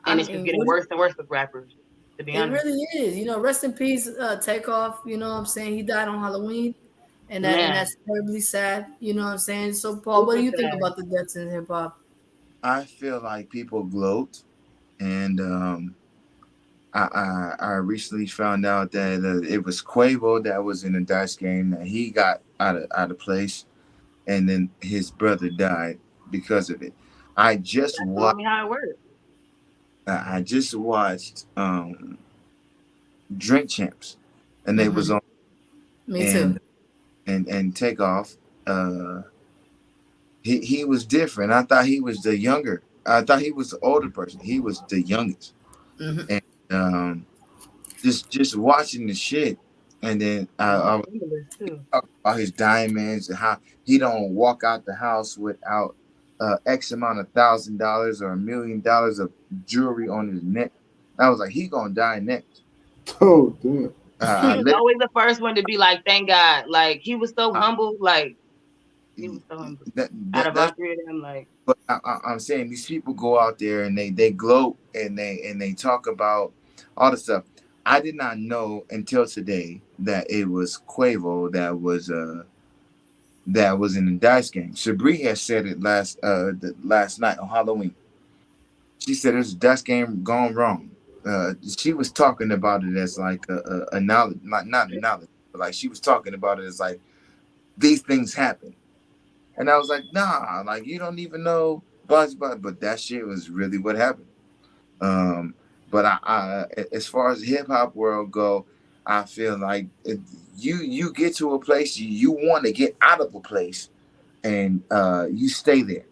I And it's just mean, getting worse and worse with rappers, to be it honest. really is. Rest in peace, Takeoff. You know what I'm saying? He died on Halloween, and Man, that's terribly sad. You know what I'm saying? So, Paul, what do super you think sad. about the deaths in hip hop? I feel like people gloat, and I recently found out that it was Quavo that was in a dice game that he got out of place, and then his brother died because of it. I just That told watched. me how it works. I just watched Drink Champs, and they was Mm-hmm. on Me too. and Takeoff. Uh, he was different. I thought he was the younger. I thought he was the older person. He was the youngest, Mm-hmm. and just watching the shit, and then I was Too. talking about his diamonds and how he don't walk out the house without X amount of $1,000 or $1,000,000 of jewelry on his neck. I was like, he gonna die next. Oh, damn. He I was let always the first one to be like, thank God. Like he was so I, humble. Like he was so humble. Out of all that's three of them, like but I'm saying these people go out there and they gloat and they talk about all the stuff. I did not know until today that it was Quavo that was in the dice game. Sabri has said it last night on Halloween. She said there's a dice game gone wrong. She was talking about it as like a knowledge, not a knowledge, but like she was talking about it as like these things happen. And I was like, nah, like you don't even know Buzz, but that shit was really what happened. Um, but as far as the hip hop world go, I feel like you get to a place you want to get out of a place, and you stay there.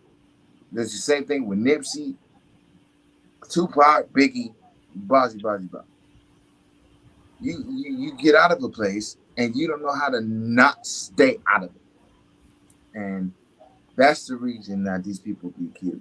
There's the same thing with Nipsey, Tupac, Biggie, Bozzy. You get out of a place and you don't know how to not stay out of it, and that's the reason that these people be killed.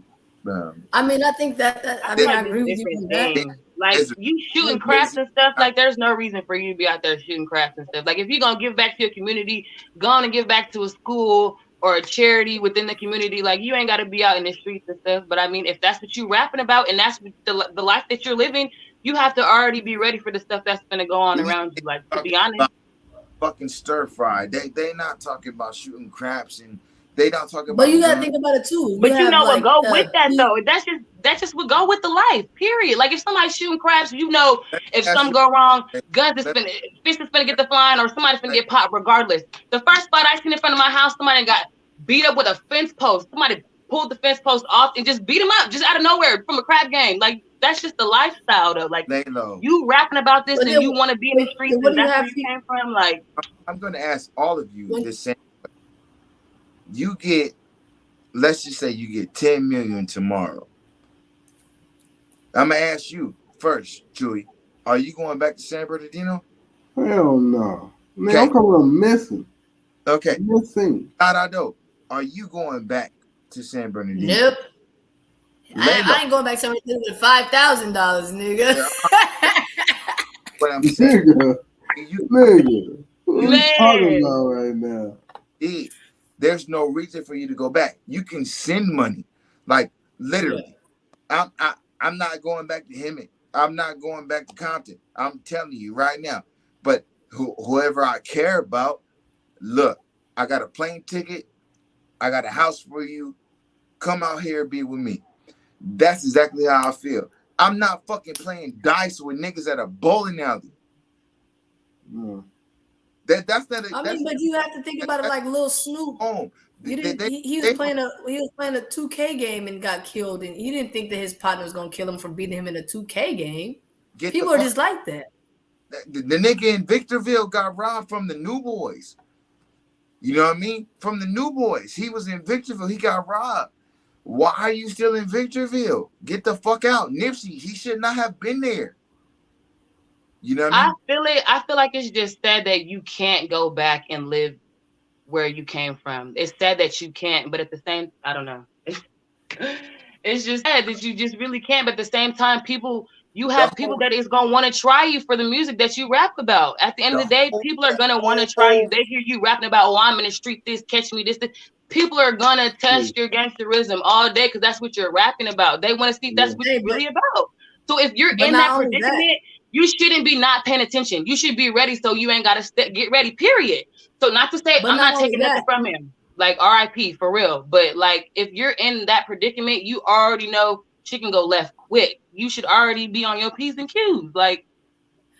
I mean, I think that I feel mean, I like agree with it's you on different that. things. Like you shooting craps and stuff, like there's no reason for you to be out there shooting craps and stuff. Like if you're gonna give back to your community, go on and give back to a school or a charity within the community. Like you ain't gotta be out in the streets and stuff. But I mean, if that's what you rapping about and that's the life that you're living, you have to already be ready for the stuff that's gonna go on around you. Like to be honest. Fucking stir fry. They not talking about shooting craps, and they not talking But about you gotta guns. think about it too. But you have know what like go with that though? That's just what go with the life. Period. Like if somebody's shooting craps, you know if something go wrong, guns is finna, fish is finna get the flying, or somebody's finna get popped. Regardless, the first spot I seen in front of my house, somebody got beat up with a fence post. Somebody pulled the fence post off and just beat him up just out of nowhere from a crap game. Like that's just the lifestyle though. Like Lay low. you rapping about this But and then- you want to be in the streets what and do you that's where have you came from. Like I'm gonna ask all of you When- the same. You get, let's just say you get 10 million tomorrow. I'm gonna ask you first, Julie. Are you going back to San Bernardino? Hell no. Man, Okay. I'm coming up missing. Okay. Missing. I know. Are you going back to San Bernardino? Nope. Lay low. I ain't going back somewhere with $5,000, nigga. What I'm saying, Nigga. you Nigga. What are you Man. talking about right now? there's no reason for you to go back. You can send money, like literally. I'm not going back to Hemet. I'm not going back to Compton. I'm telling you right now. But whoever I care about, look, I got a plane ticket. I got a house for you. Come out here and be with me. That's exactly how I feel. I'm not fucking playing dice with niggas at a bowling alley. No. That's not. I mean, but you have to think about it like Lil Snoop. Home. He was playing a 2K game and got killed, and he didn't think that his partner was gonna kill him for beating him in a 2K game. People are just like that. The nigga in Victorville got robbed from the New Boys. You know what I mean? From the New Boys. He was in Victorville. He got robbed. Why are you still in Victorville? Get the fuck out. Nipsey, he should not have been there. You know what I mean? I feel like it's just sad that you can't go back and live where you came from. It's sad that you can't, but at the same, I don't know. It's just sad that you just really can't. But at the same time, you have people that is gonna want to try you for the music that you rap about. At the end of the day, people are gonna want to try you. They hear you rapping about, oh, I'm in the street, this, catch me, this. People are gonna test your gangsterism all day because that's what you're rapping about. They want to see if that's what you're really about. So if you're in that predicament, you shouldn't be not paying attention. You should be ready so you ain't gotta get ready, period. So not to say I'm not taking nothing from him. Like RIP for real. But like if you're in that predicament, you already know shit can go left quick. You should already be on your P's and Q's. Like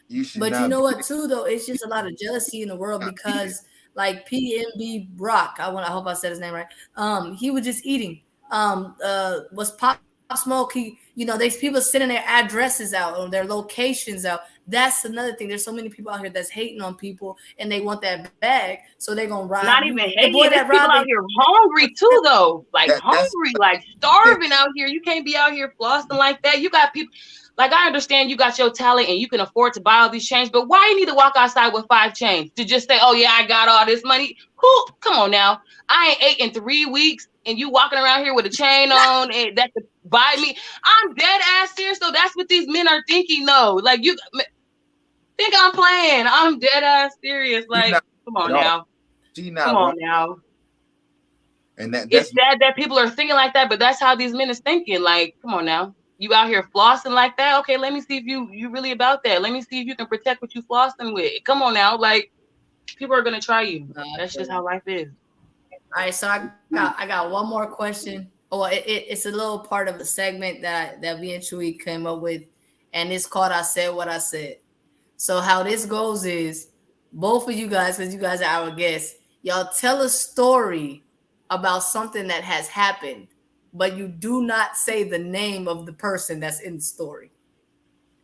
you should. But you know what too though? It's just a lot of jealousy in the world because like PNB Brock, I hope I said his name right. He was just eating. Was Pop Smoke, there's people sending their addresses out or their locations out. That's another thing. There's so many people out here that's hating on people and they want that bag, so they're gonna rob. Not even hating. There's people out here hungry too, though. Like hungry, like starving out here. You can't be out here flossing like that. You got people. Like I understand you got your talent and you can afford to buy all these chains, but why you need to walk outside with 5 chains to just say, "Oh yeah, I got all this money"? Who? Come on now. I ain't ate in 3 weeks, and you walking around here with a chain on and that's to buy me. I'm dead ass serious. So that's what these men are thinking, though. Like you think I'm playing? I'm dead ass serious. Like, come on now. Come on now. And it's sad that people are thinking like that, but that's how these men is thinking. Like, come on now. You out here flossing like that? Okay, let me see if you really about that. Let me see if you can protect what you flossing with. Come on now. Like, people are gonna try you. That's just how life is. All right, so I got one more question. Oh, it's a little part of a segment that me and Chewy came up with, and it's called "I Said What I Said." So how this goes is both of you guys, because you guys are our guests, y'all tell a story about something that has happened, but you do not say the name of the person that's in the story.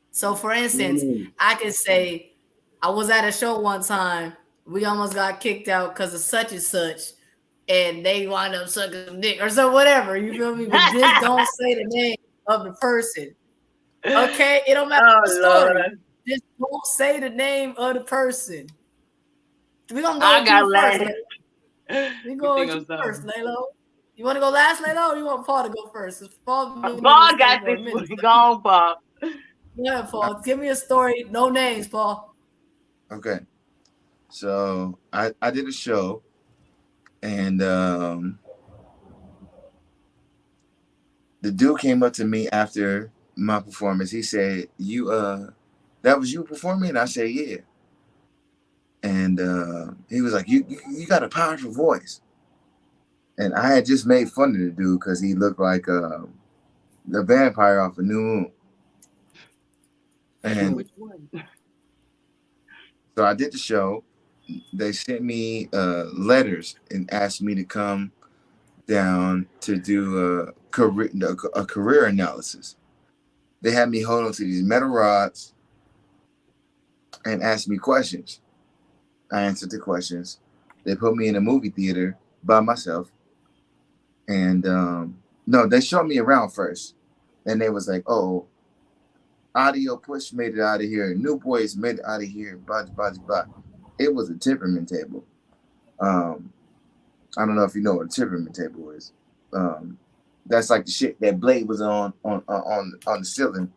So, for instance, I could say, I was at a show one time. We almost got kicked out because of such and such, and they wound up sucking some dick or so, whatever. You feel me? But just don't say the name of the person. Okay? It don't matter the story. Lord. Just don't say the name of the person. We're going to go I with got you first. last. We go with you first, Lalo. You want to go last, Lalo, or you want Paul to go first? Paul got this one. Go on, Paul. Yeah, Paul. Give me a story. No names, Paul. Okay. So I did a show, and the dude came up to me after my performance. He said, "You that was you performing?" And I said, "Yeah." And he was like, "You got a powerful voice." And I had just made fun of the dude because he looked like the vampire off of New Moon. And which one? So I did the show. They sent me letters and asked me to come down to do a career analysis. They had me hold on to these metal rods and asked me questions. I answered the questions. They put me in a movie theater by myself. And no, they showed me around first. And they was like, "Oh, Audio Push made it out of here. New Boys made it out of here." Blah, blah, blah. It was a temperament table. I don't know if you know what a temperament table is. That's like the shit that Blade was on the ceiling,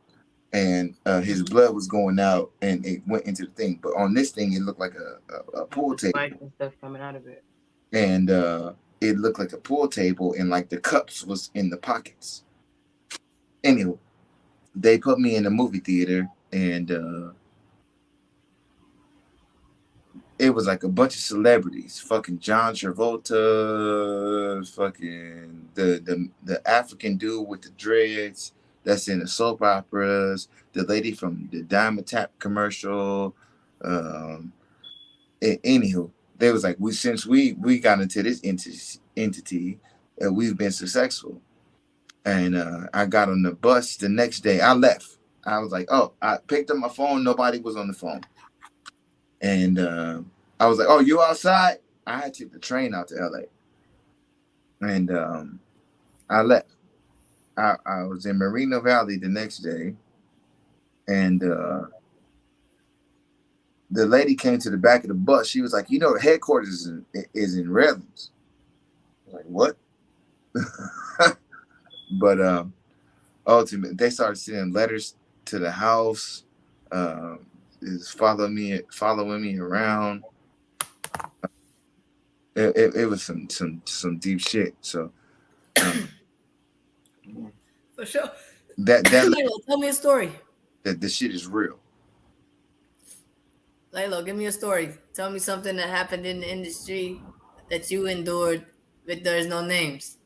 and his blood was going out, and it went into the thing. But on this thing, it looked like a pool table. Light and stuff coming out of it. And it looked like a pool table, and like the cups was in the pockets. Anyway, they put me in a movie theater, and it was like a bunch of celebrities. Fucking John Travolta, fucking the African dude with the dreads that's in the soap operas, the lady from the Diamond Tap commercial. Anywho, they was like, since we got into this entity, we've been successful. And I got on the bus the next day. I left. I was like, oh, I picked up my phone. Nobody was on the phone. And I was like, oh, you outside? I had to take the train out to LA. And I left. I was in Moreno Valley the next day. And the lady came to the back of the bus. She was like, you know, the headquarters is in Redlands. I was like, what? But ultimately, they started sending letters to the house. Is following me around. It was some deep shit. So for sure. That Lalo, tell me a story. That this shit is real. Lalo, give me a story. Tell me something that happened in the industry that you endured, but there's no names.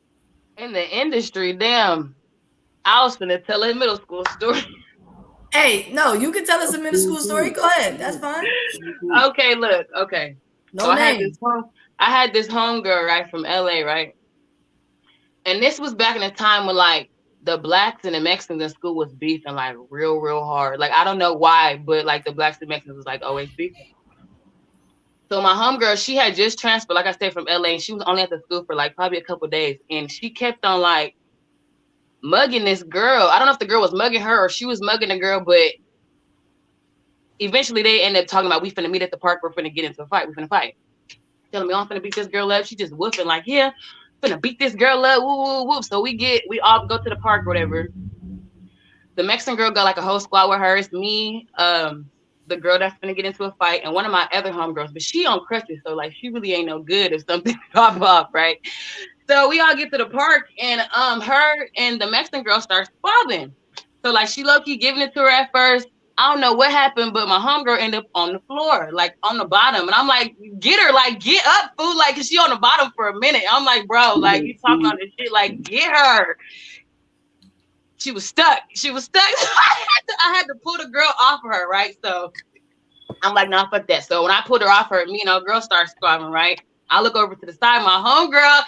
In the industry, damn. I was finna tell a middle school story. Hey, no, you can tell us a middle school story. Go ahead. That's fine. Okay, look. Okay. No so names. I had this homegirl, right, from LA, right? And this was back in the time when, like, the blacks and the Mexicans in school was beefing, like, real, real hard. Like, I don't know why, but, like, the blacks and Mexicans was, like, always beefing. So my homegirl, she had just transferred, like I said, from LA, and she was only at the school for, like, probably a couple days. And she kept on, like, mugging this girl. I don't know if the girl was mugging her or she was mugging the girl, but eventually they ended up talking about, we finna meet at the park, we're finna get into a fight, we finna fight. Telling me, I'm finna beat this girl up. She just whooping, like, yeah, finna beat this girl up, woo, woo, woo. So we all go to the park or whatever. The Mexican girl got like a whole squad with her. It's me, the girl that's finna get into a fight, and one of my other homegirls, but she on crutches, so like she really ain't no good if something pop up, right? So we all get to the park, and her and the Mexican girl start squabbling. So like she low-key giving it to her at first. I don't know what happened, but my homegirl ended up on the floor, like on the bottom. And I'm like, get her, like, get up, fool. Like, cause she on the bottom for a minute. I'm like, bro, like, you talking on this shit, like, get her. She was stuck. I had to pull the girl off of her, right? So I'm like, nah, fuck that. So when I pulled her off her, me and our girl started squabbling, right? I look over to the side. My homegirl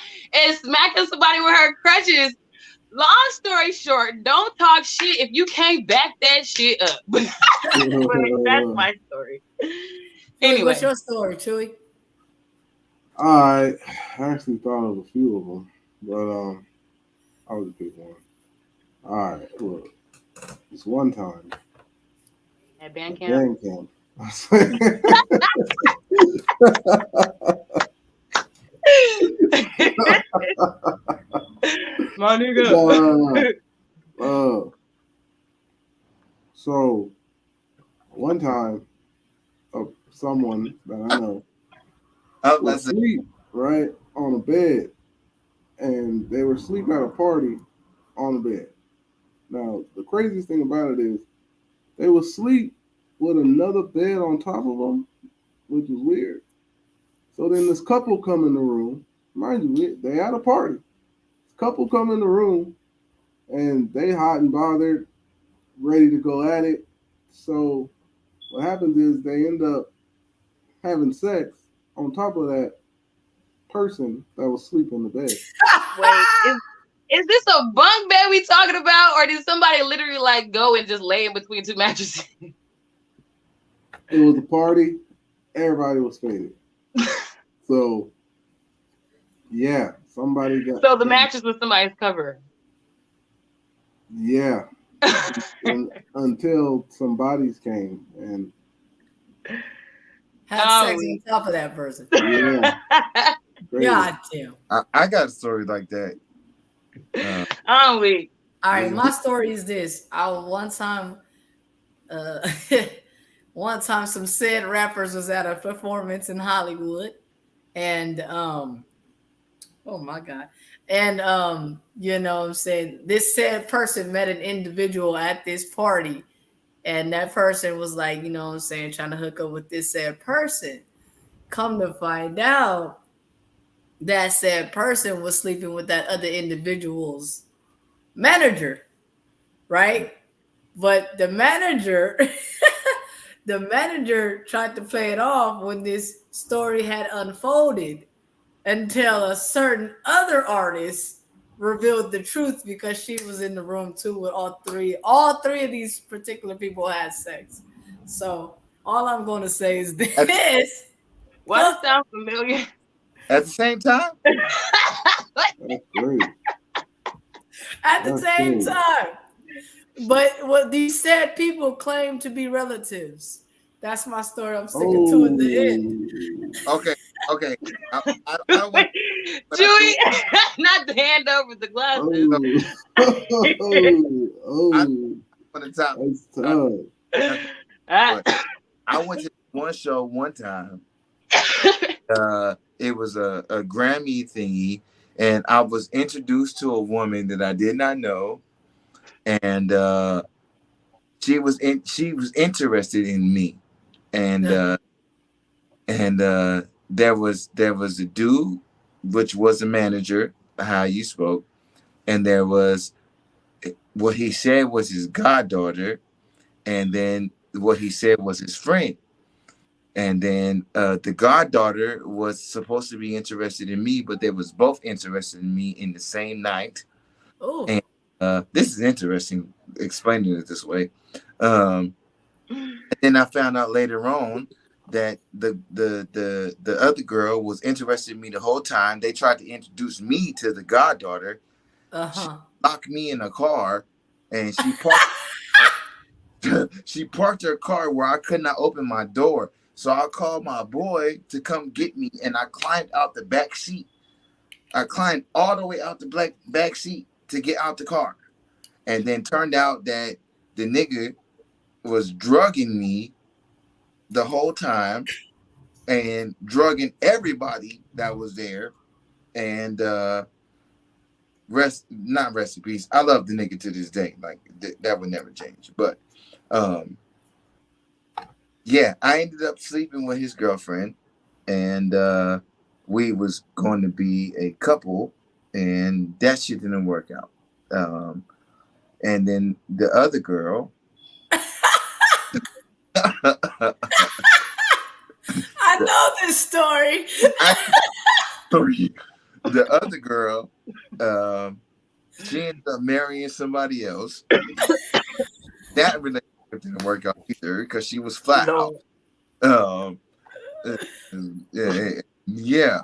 is smacking somebody with her crutches. Long story short, don't talk shit if you can't back that shit up. But that's my story. Anyway, what's your story, Chewy? I actually thought of a few of them, but I was a big one. All right, look, this one time at band camp. My nigga. So one time, someone that I know was asleep right on a bed, and they were asleep at a party on the bed. Now the craziest thing about it is they were asleep with another bed on top of them, which is weird. So then this couple come in the room. Mind you, they at a party. This couple come in the room, and they hot and bothered, ready to go at it. So what happens is they end up having sex on top of that person that was sleeping in the bed. Wait, is this a bunk bed we talking about, or did somebody literally like go and just lay in between two mattresses? It was a party. Everybody was faded. So, yeah, somebody got. So the mattress was somebody's cover. Yeah. Until some bodies came and had sex on top of that person. Yeah. God damn. I got a story like that. I'm weak. All right, my story is this. One time some said rappers was at a performance in Hollywood, and oh my God. And you know what I'm saying, this said person met an individual at this party, and that person was like, you know what I'm saying, trying to hook up with this said person. Come to find out, that said person was sleeping with that other individual's manager, right? But the manager the manager tried to play it off when this story had unfolded, until a certain other artist revealed the truth, because she was in the room too with all three of these particular people had sex. So all I'm going to say is this. Why does sound familiar? At the same time? That's great. At the same time. But what these said people claim to be relatives. That's my story. I'm sticking to it the end. Okay. I don't want Chewy, not the hand over the glasses. I went to one show one time. It was a Grammy thingy, and I was introduced to a woman that I did not know, and she was interested in me, and there was a dude, which was a manager, how you spoke, and there was what he said was his goddaughter, and then what he said was his friend. And then the goddaughter was supposed to be interested in me, but they was both interested in me in the same night. Oh. And this is interesting, explaining it this way. And then I found out later on that the other girl was interested in me the whole time. They tried to introduce me to the goddaughter. She locked me in a car, and she parked her car where I could not open my door. So I called my boy to come get me, and I climbed out the back seat. I climbed all the way out the back seat to get out the car. And then turned out that the nigga was drugging me the whole time and drugging everybody that was there. And not rest in peace. I love the nigga to this day. Like that would never change. But yeah, I ended up sleeping with his girlfriend, and we was going to be a couple, and that shit didn't work out. And then the other girl. I know this story. story. The other girl, she ended up marrying somebody else. That relationship didn't work out either because she was flat out. Um, uh, yeah, yeah.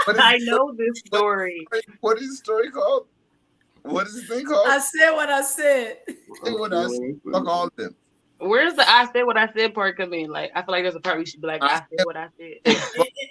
I know this story. What is the story called? What is the thing called? I said what I said. Say what I said. Fuck all of them. Where's the I said what I said part come in? Like, I feel like there's a part we should be like, I said what I said.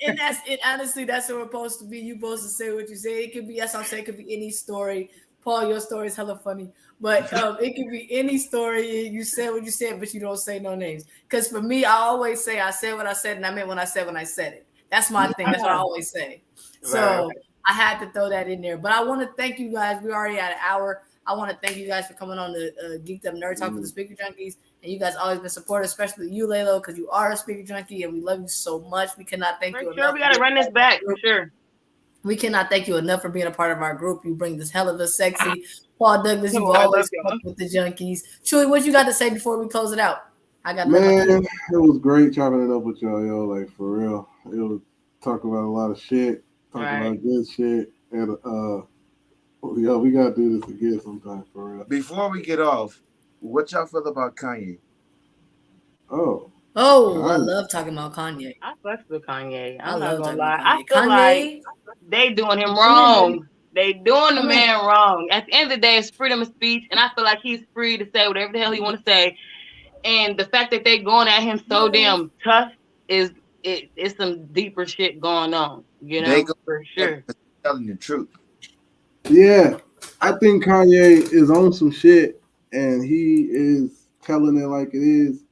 And that's it. Honestly, that's what we're supposed to be. You supposed to say what you say. It could be, as I'm saying, it could be any story. Paul, your story is hella funny, but it could be any story. You said what you said, but you don't say no names. Because for me, I always say I said what I said, and I meant when I said it. That's my thing. That's what I always say. So I had to throw that in there. But I want to thank you guys. We're already at an hour. I want to thank you guys for coming on the Geeked Up Nerd Talk with the Speaker Junkies. And you guys always been supportive, especially you, Laylo, because you are a speaker junkie and we love you so much. We cannot thank you enough. We got to run this back for sure. We cannot thank you enough for being a part of our group. You bring this hell of a sexy Paul Douglas. You've always come with the junkies. Chewy, what you got to say before we close it out? Man, it was great chopping it up with y'all, yo. Like, for real. It was talk about a lot of shit, about good shit. And, yo, we got to do this again sometime, for real. Before we get off, what y'all feel about Kanye? Oh, I love talking about Kanye. I fuck with Kanye. I'm not gonna lie. I feel like they doing him wrong. They doing the man wrong. At the end of the day, it's freedom of speech, and I feel like he's free to say whatever the hell he want to say. And the fact that they going at him so damn tough is some deeper shit going on. You know, for sure. Telling the truth. Yeah, I think Kanye is on some shit, and he is telling it like it is,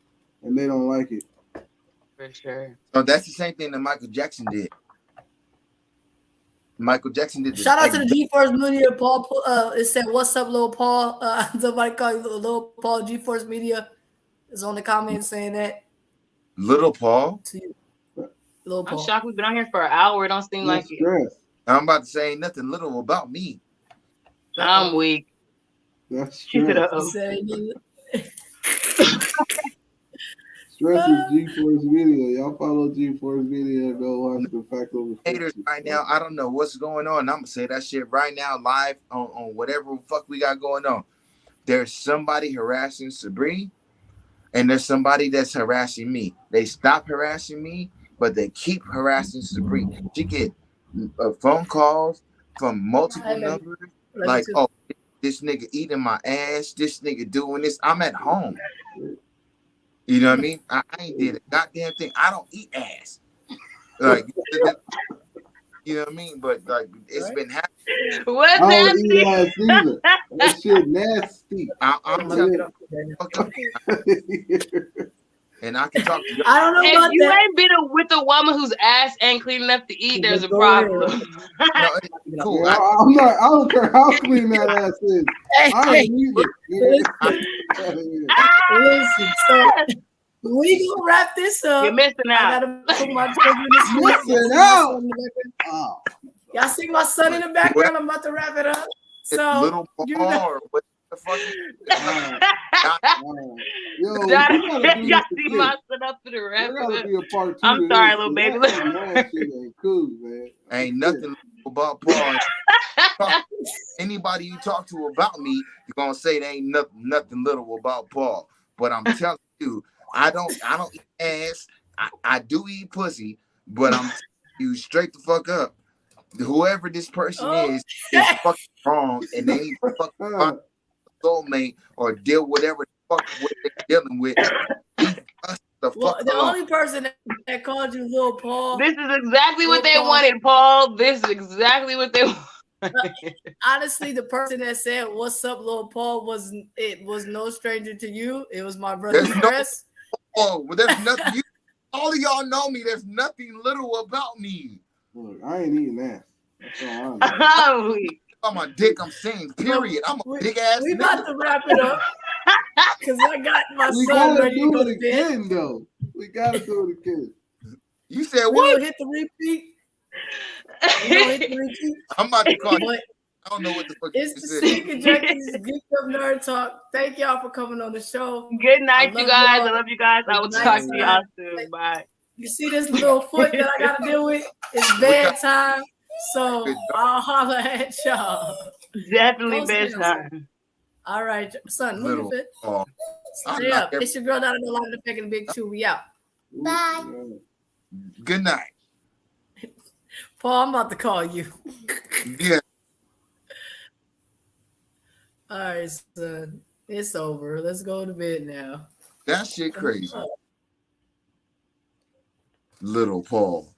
and they don't like it. For sure. So that's the same thing that Michael Jackson did. Michael Jackson did. Shout out to the G-Force Media, Paul. It said, "What's up, Lil Paul?" Somebody call you Lil Paul. G-Force Media is on the comments saying that. Little Paul. Lil Paul. I'm shocked we've been on here for an hour. It don't seem like it. I'm about to say nothing little about me. I'm weak. That's true. Stress is G-Force Media. Y'all follow G-Force Media and go watch the Fact Over Haters right now. I don't know what's going on. I'm gonna say that shit right now, live on whatever fuck we got going on. There's somebody harassing SABRI, and there's somebody that's harassing me. They stop harassing me, but they keep harassing SABRI. She get phone calls from multiple numbers, like, oh, this nigga eating my ass, this nigga doing this. I'm at home. You know what I mean? I ain't did a goddamn thing. I don't eat ass. Like, you know what I mean? But like, it's been happening. What's I don't eat ass either. That shit nasty. I'm telling you. And I can talk to you. I don't know if about you that. ain't been with a woman whose ass ain't clean enough to eat, there's a problem. No, cool. Yeah, I don't care how clean that ass is. I ain't eat it. Listen, so we gonna wrap this up. You're missing out. I gotta put my children to sleep. Missing out. Oh. Y'all see my son in the background? I'm about to wrap it up. So Little Paul, you know, or what the fuck? Yo, y'all see my son up to the wrap it up. I'm sorry, little baby. That shit ain't cool, man. Ain't nothing about Paul. Anybody you talk to about me, you're gonna say there ain't nothing little about Paul. But I'm telling you, I don't eat ass. I do eat pussy, but I'm telling you straight the fuck up. Whoever this person is fucking wrong, and they ain't fucking soulmate or deal whatever the fuck what they're dealing with. The only person that called you Lil Paul. This is exactly what they wanted, Paul. This is exactly what they wanted. Honestly, the person that said "What's up, Lil Paul" was no stranger to you. It was my brother Chris. There's nothing. All of y'all know me. There's nothing little about me. Look, I ain't eating ass. That's all I I'm a dick. I'm saying, period. I'm a big ass. We about to wrap it up because I got my son ready to go to bed. Though. We gotta do it again. You said we what? Hit the repeat. Hit the repeat. I'm about to call you. I don't know what the fuck. It's the Speaker Junkies Geeked Up Nerd Talk. Thank y'all for coming on the show. Good night, you guys. I love you guys. I will talk to y'all soon. Bye. You see this little foot that I gotta deal with? It's bedtime. So I'll holler at y'all. Definitely Go sit down, son. bedtime. All right, son, move your Little foot. Paul. Stay up. It's your girl down in the line of the Big Chew. We out. Bye. Good night. Paul, I'm about to call you. Yeah. All right, son. It's over. Let's go to bed now. That shit crazy. Little Paul.